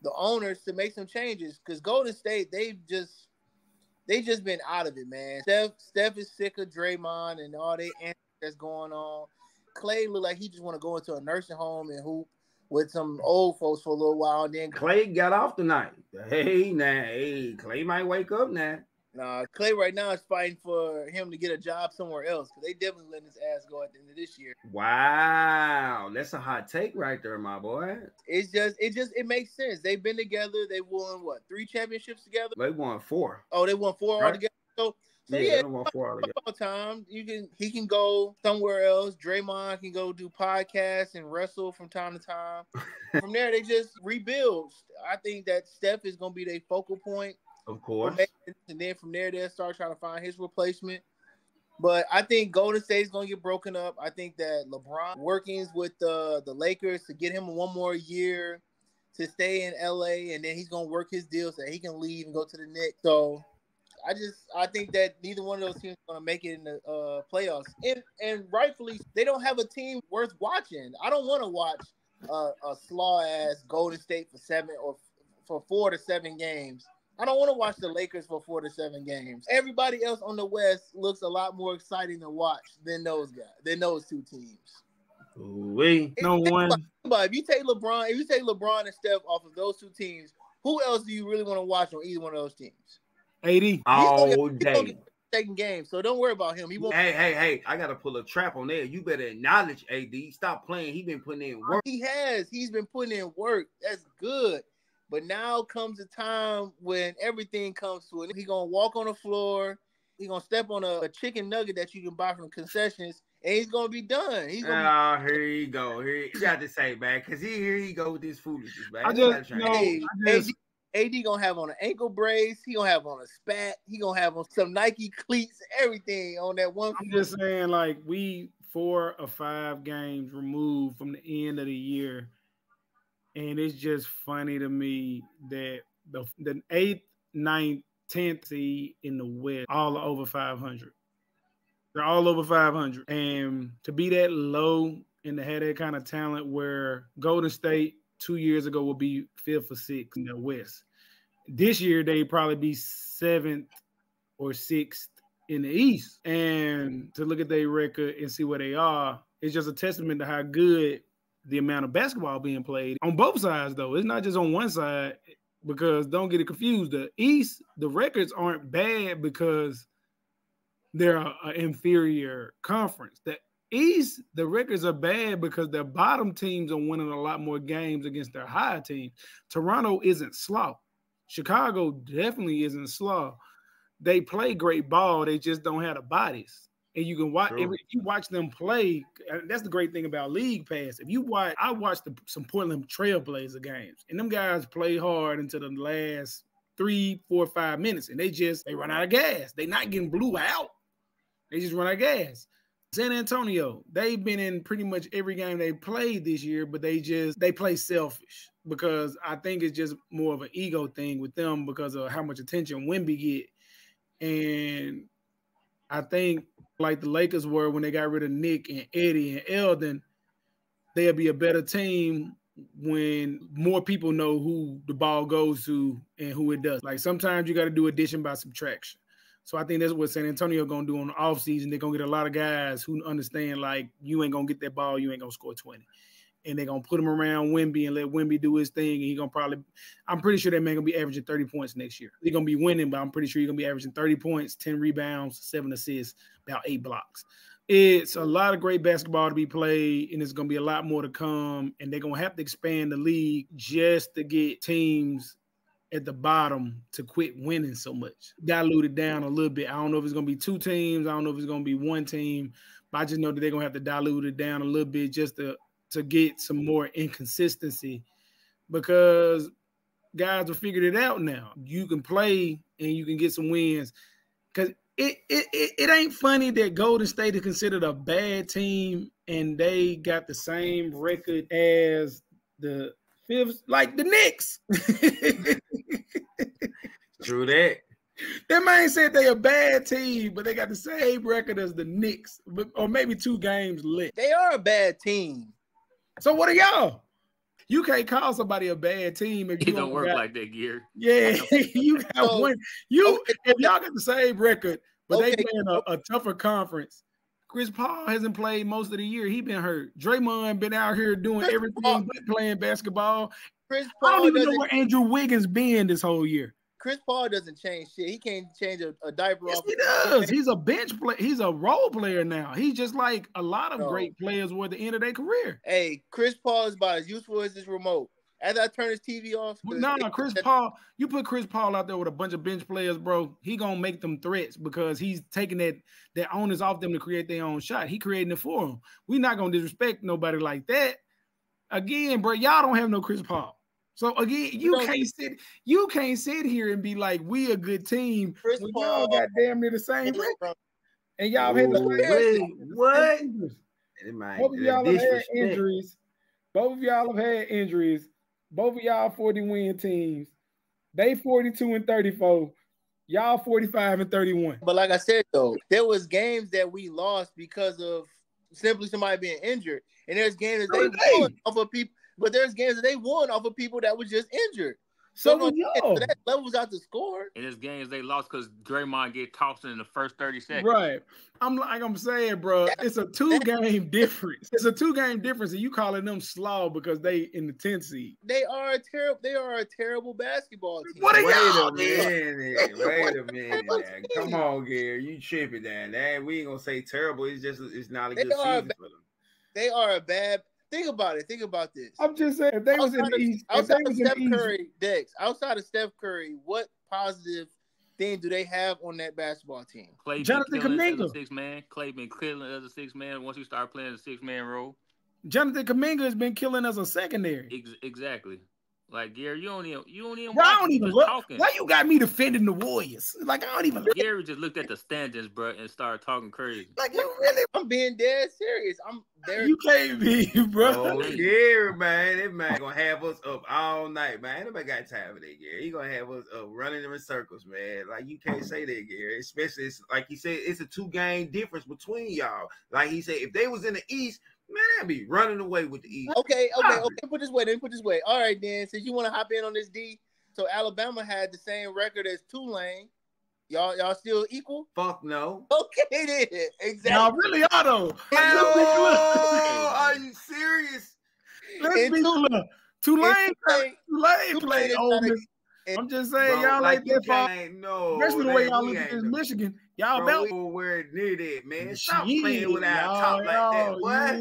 the owners to make some changes. Because Golden State, they just been out of it, man. Steph is sick of Draymond and all the antics that's going on. Clay look like he just want to go into a nursing home and hoop with some old folks for a little while. And then Clay got off tonight. Hey, Clay might wake up now. Nah, Clay right now is fighting for him to get a job somewhere else, because they definitely letting his ass go at the end of this year. Wow, that's a hot take right there, my boy. It makes sense. They've been together. They won 3 championships together? They won 4. Oh, they won 4 right? altogether. So yeah, they won 4 altogether. Time he can go somewhere else. Draymond can go do podcasts and wrestle from time to time. From there, they just rebuild. I think that Steph is going to be their focal point. Of course. And then from there, they'll start trying to find his replacement. But I think Golden State is going to get broken up. I think that LeBron workings with the Lakers to get him 1 more year to stay in LA, and then he's going to work his deal so that he can leave and go to the Knicks. So I think that neither one of those teams is going to make it in the playoffs. And rightfully, they don't have a team worth watching. I don't want to watch a slaw-ass Golden State for 4 to 7 games. I don't want to watch the Lakers for 4 to 7 games. Everybody else on the West looks a lot more exciting to watch than those 2 teams. But if you take LeBron and Steph off of those 2 teams, who else do you really want to watch on either one of those teams? AD all day. Taking games, so don't worry about him. He won't. Hey! I gotta pull a trap on there. You better acknowledge AD. Stop playing. He been putting in work. He's been putting in work. That's good. But now comes a time when everything comes to it. He's gonna walk on the floor. He's gonna step on a chicken nugget that you can buy from concessions, and he's gonna be done. He's gonna Oh, here you go. Here you got to say, man, because here he go with this foolishness, man. I just, you know, AD gonna have on an ankle brace. He gonna have on a spat. He gonna have on some Nike cleats, everything on that one. I'm just saying, like, we 4 or 5 games removed from the end of the year, and it's just funny to me that the 8th, 9th, 10th seed in the West all are over 500. They're all over 500, and to be that low and to have that kind of talent, where Golden State 2 years ago will be 5th or 6th in the West. This year, they'd probably be 7th or 6th in the East. And to look at their record and see where they are, it's just a testament to how good the amount of basketball being played on both sides, though. It's not just on one side, because don't get it confused. The East, the records aren't bad because they're an inferior conference. The East, the records are bad because their bottom teams are winning a lot more games against their higher teams. Toronto isn't slow. Chicago definitely isn't slow. They play great ball. They just don't have the bodies. And you can watch, if you watch them play, that's the great thing about League Pass. If you watch, I watched some Portland Trailblazer games, and them guys play hard until the last 3, 4, 5 minutes, and they run out of gas. They're not getting blew out. They just run out of gas. San Antonio, they've been in pretty much every game they played this year, but they play selfish, because I think it's just more of an ego thing with them because of how much attention Wemby get. And I think like the Lakers were when they got rid of Nick and Eddie and Eldon, they'll be a better team when more people know who the ball goes to and who it does. Like sometimes you got to do addition by subtraction. So I think that's what San Antonio going to do on the offseason. They're going to get a lot of guys who understand, like, you ain't going to get that ball, you ain't going to score 20. And they're going to put him around Wemby and let Wemby do his thing. And he's going to probably – I'm pretty sure that man going to be averaging 30 points next year. He's going to be winning, but I'm pretty sure he's going to be averaging 30 points, 10 rebounds, 7 assists, about 8 blocks. It's a lot of great basketball to be played, and it's going to be a lot more to come. And they're going to have to expand the league just to get teams at the bottom to quit winning so much. Dilute it down a little bit. I don't know if it's going to be 2 teams. I don't know if it's going to be 1 team. But I just know that they're going to have to dilute it down a little bit just to get some more inconsistency, because guys have figured it out now. You can play and you can get some wins, because it ain't funny that Golden State is considered a bad team and they got the same record as the 5th, like the Knicks. True that. That man said they a bad team, but they got the same record as the Knicks, or maybe 2 games lit. They are a bad team. So what are y'all? You can't call somebody a bad team if you don't work like that, Gear. Yeah, you got one. If y'all got the same record, but they playing a tougher conference. Chris Paul hasn't played most of the year. He been hurt. Draymond been out here doing everything but playing basketball. I don't even know where Andrew Wiggins been this whole year. Chris Paul doesn't change shit. He can't change a diaper yes, off. He does. He's a bench player. He's a role player now. He's just like a lot of great players were at the end of their career. Hey, Chris Paul is about as useful as his remote. After I turn his TV off. No, Chris Paul, you put Chris Paul out there with a bunch of bench players, bro, he going to make them threats because he's taking that onus off them to create their own shot. He creating it for them. We're not going to disrespect nobody like that. Again, bro, y'all don't have no Chris Paul. So again, you can't sit here and be like, we a good team. Chris Paul, y'all got damn near the same record. And y'all had what? Both of y'all have had injuries. Both of y'all have had injuries. Both of y'all 40-win teams. They 42-34. Y'all 45-31. But like I said, though, there was games that we lost because of simply somebody being injured. And there's games that they won off of people. But there's games that they won off of people that was just injured. So that levels out the score. And there's games they lost because Draymond get tossed in the first 30 seconds. Right. I'm saying, bro, it's a 2-game difference. It's a 2-game difference, and you calling them slow because they in the 10th seed. They are a terrible basketball team. What are y'all? Wait a minute. Come on, Gary. You tripping that. We ain't gonna say terrible. It's not a good season for them. They are a bad. Think about it. Think about this. I'm just saying, if they was in the East, outside of Steph Curry, Dex, outside of Steph Curry, what positive thing do they have on that basketball team? Clay Jonathan been killing Kuminga. as a 6-man. Clay been killing as a 6-man once you start playing a 6-man role. Jonathan Kuminga has been killing as a secondary. Exactly. Like Gary, you don't even. Bro, I don't even look. Talking. Why you got me defending the Warriors? Like I don't even. Gary just looked at the standings, bro, and started talking crazy. Like you really? I'm being dead serious. I'm there. You can't be, bro. Oh, Gary, man, that man gonna have us up all night, man. Nobody got time for that, Gary. He gonna have us up running in circles, man. Like you can't say that, Gary. Especially, like he said, it's a 2-game difference between y'all. Like he said, if they was in the East. Man, I'd be running away with the East. Okay. Put this way. All right, then. Since you want to hop in on this D, so Alabama had the same record as Tulane. Y'all still equal? Fuck no. Okay, then. Exactly. Y'all really are though. Are you serious? Let's be look. Tulane played Ole Miss. I'm just saying, y'all like that far. No, especially the way y'all look at this Michigan. Y'all belt. Where near that, man. Stop playing without talk like that. What?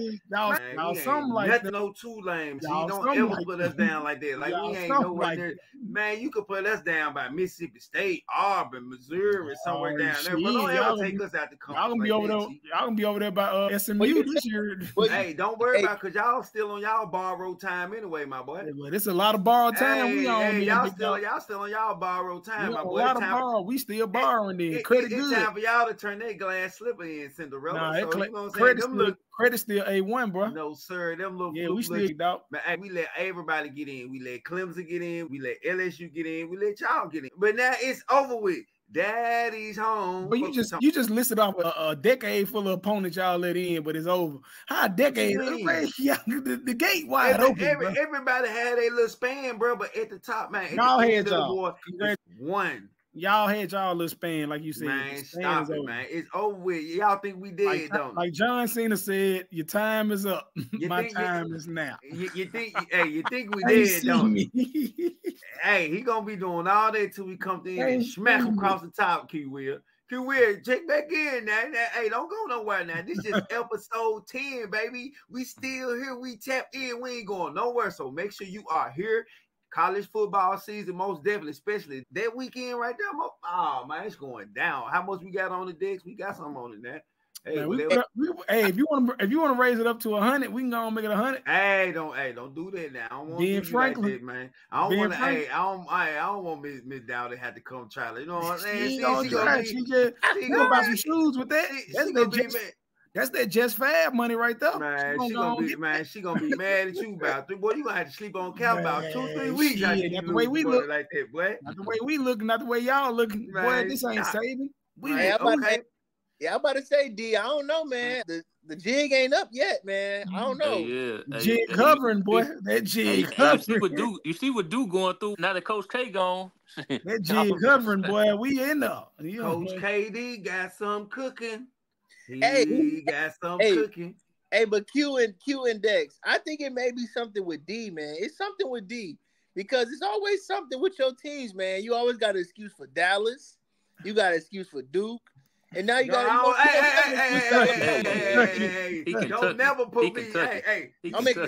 Y'all something like that. No Tulane. You don't ever put us down like that. Like we ain't nowhere near. Man, you could put us down by Mississippi State, Auburn, Missouri, somewhere down there. But don't ever take us out the conference. Y'all gonna be over there. Y'all gonna be over there by SMU this year. Hey, don't worry about because y'all still on y'all borrowed time anyway, my boy. But it's a lot of borrowed time. We on y'all still on y'all borrowed time, my boy. A lot of borrow. We still borrowing then. Credit good. It's time for y'all to turn that glass slipper in, Cinderella. Nah, so, you know what I'm saying? Credit still A1, bro. No, sir. Them look. Yeah, we still out. Hey, we let everybody get in. We let Clemson get in. We let LSU get in. We let y'all get in. But now it's over with. Daddy's home. But you just listed off a decade full of opponents y'all let in, but it's over. How a decade? The gate wide open. Everybody had a little span, bro. But at the top, man, y'all had y'all. One. Y'all had y'all little span, like you said. Man, stop it, man. It's over with. Y'all think we did, don't like John Cena said, your time is up. My time is now. You think we did, don't you? Hey, he gonna be doing all that till we come in and smack him across the top, Key Will. Key Will, check back in now. Hey, don't go nowhere now. This is episode 10, baby. We still here. We tapped in. We ain't going nowhere. So make sure you are here. College football season, most definitely, especially that weekend right there. Oh man, it's going down. How much we got on the decks? We got something on it now. Hey, man, if you want to raise it up to 100, we can go and make it 100. Hey, don't do that now. I don't want to like that, man. I don't want to. Hey, I don't want Miss Dowdy have to come try. You know what I'm saying? She gonna buy some shoes with that. That's that Just Fab money right there. Man, she gonna be mad at you about boy. You gonna have to sleep on couch about 2-3 weeks. Not the way we look like that, boy. Not the way we look, not the way y'all looking. Boy, this ain't saving. I'm about to say, D, I don't know, man. The jig ain't up yet, man. I don't know. Jig covering, boy. That jig covering. You see what Duke going through now that Coach K gone. That jig covering, boy. We in there. Coach KD got some cooking. He got some cooking. Hey, but Q and Dex, I think it may be something with D, man. It's something with D because it's always something with your teams, man. You always got an excuse for Dallas. You got an excuse for Duke. And now you got don't never put me. Hey, I'm making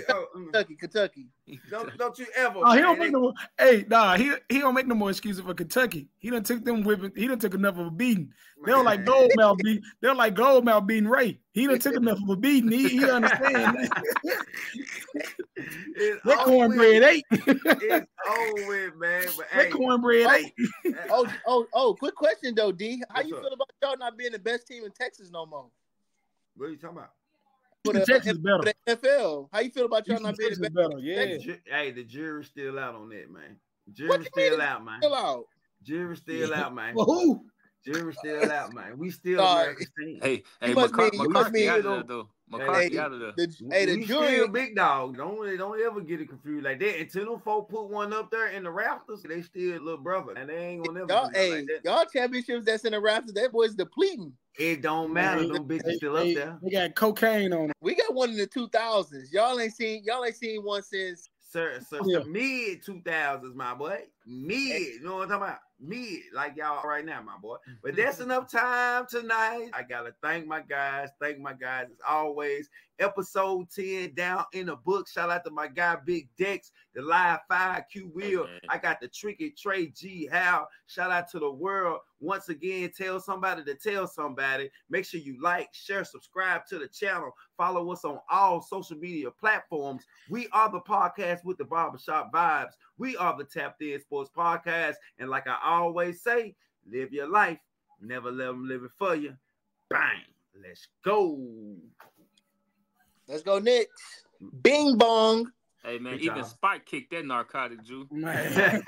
Kentucky. Don't you ever? He don't make no more. Hey, he don't make no more excuses for Kentucky. He done took them whipping. He done took enough of a beating. They don't like Goldmouth beating. They're like Goldmouth beating Ray. He done took enough of a beating. He understands. That cornbread ate. It's over with, man. But that cornbread ate. Quick question though, D. How you feel about y'all not being the best team in Texas no more? What are you talking about? For the Texas better. For the NFL. How you feel about y'all not being the best? Better, yeah. Hey, the jury's still out on that, man. Jury's still out, man. Jury's still out, man. Who? Jury's still out, man. We still America's team. Hey, McCarthy out of there, though. McCarthy out of there. The jury still big dog. Don't ever get it confused like that. Until them folk put one up there in the rafters, they still little brother, and they ain't gonna never. Y'all championships that's in the rafters, that boy's depleting. It don't matter. Them bitches still up there. They got cocaine on it. We got one in the 2000s. Y'all ain't seen one since mid 2000s, my boy. You know what I'm talking about? mid like y'all right now, my boy. But that's enough time tonight. I gotta thank my guys. As always. Episode 10 down in the book. Shout out to my guy Big Dex, the Live 5 Q Will. I got the Tricky Trey G Hal. Shout out to the world. Once again, tell somebody to tell somebody. Make sure you like, share, subscribe to the channel. Follow us on all social media platforms. We are the podcast with the barbershop vibes. We are the Tapped In Sports Podcast. And like I always say, live your life. Never let them live it for you. Bang. Let's go. Let's go, Knicks. Bing bong. Hey, man, Good even job. Spike kicked that narcotic, Jew. Man.